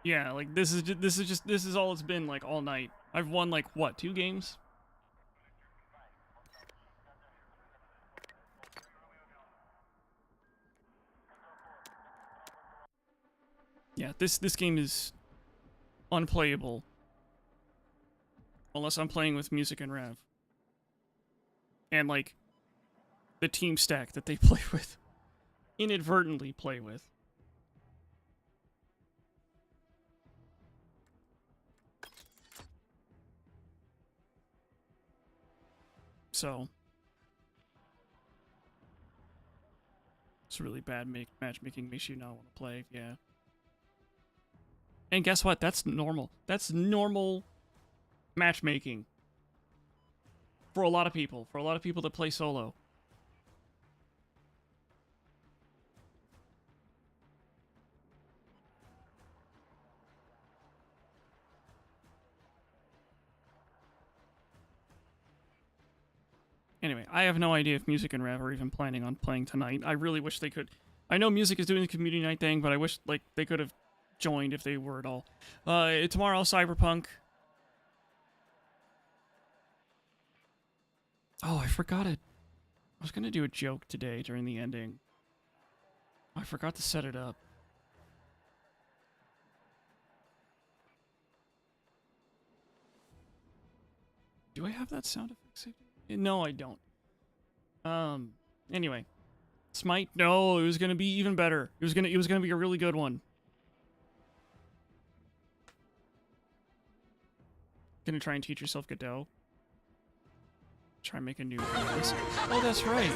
Yeah, like this is all it's been like all night. I've won like what, 2 games? Yeah, this game is unplayable unless I'm playing with music and Rav. And like the team stack that they play with. Inadvertently play with. So it's really bad matchmaking, makes you not want to play, yeah. And guess what? That's normal. That's normal matchmaking. For a lot of people. For a lot of people that play solo. Anyway, I have no idea if Music and Rav are even planning on playing tonight. I really wish they could. I know Music is doing the community night thing, but I wish like they could have joined if they were at all. Tomorrow, Cyberpunk. Oh, I forgot it. I was gonna do a joke today during the ending. I forgot to set it up. Do I have that sound effect saved? No, I don't. Anyway. Smite? No, it was gonna be even better. It was gonna be a really good one. Gonna try and teach yourself Godot. Try and make a new voice. Oh, that's right.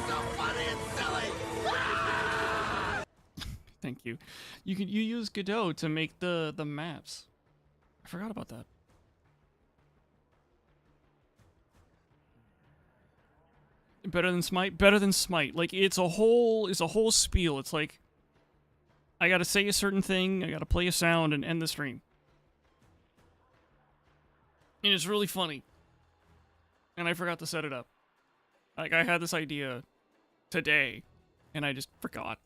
Thank you. You use Godot to make the maps. I forgot about that. Better than Smite? Better than Smite. Like, it's a whole spiel. It's like, I gotta say a certain thing, I gotta play a sound, and end the stream. And it's really funny. And I forgot to set it up. Like, I had this idea today, and I just forgot.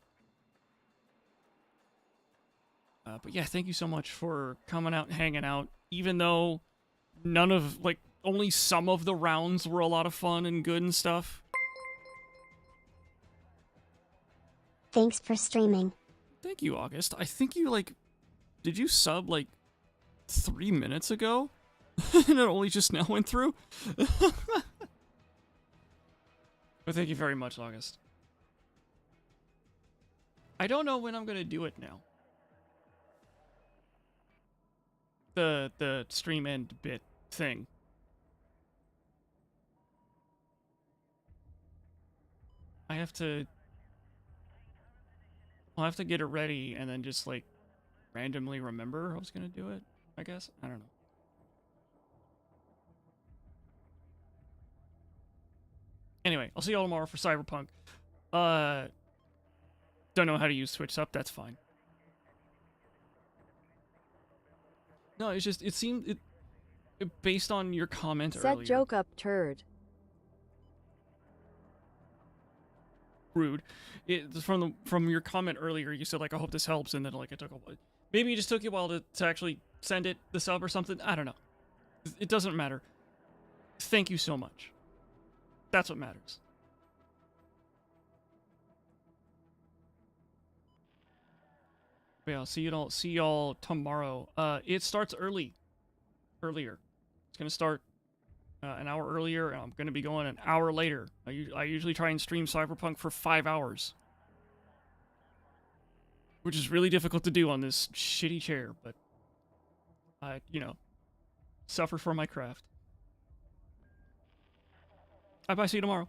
But yeah, thank you so much for coming out and hanging out. Even though none of, like, only some of the rounds were a lot of fun and good and stuff. Thanks for streaming. Thank you, August. I think you, like... Did you sub, like, 3 minutes ago? And it only just now went through? But thank you very much, August. I don't know when I'm gonna do it now. The stream end bit thing. I'll have to get it ready and then just, like, randomly remember I was gonna do it, I guess? I don't know. Anyway, I'll see y'all tomorrow for Cyberpunk. Don't know how to use Twitch Sup, that's fine. No, it's just, it seemed, based on your comment Set earlier. joke up, turd. Rude. From your comment earlier, you said, like, I hope this helps, and then, like, it took a while. Maybe it just took you a while to actually send it, the sub or something. I don't know. It doesn't matter. Thank you so much. That's what matters. But yeah, I'll see y'all tomorrow. It starts earlier. It's gonna start an hour earlier, and I'm gonna be going an hour later. I usually try and stream Cyberpunk for 5 hours, which is really difficult to do on this shitty chair, but I, suffer for my craft. Bye-bye, see you tomorrow.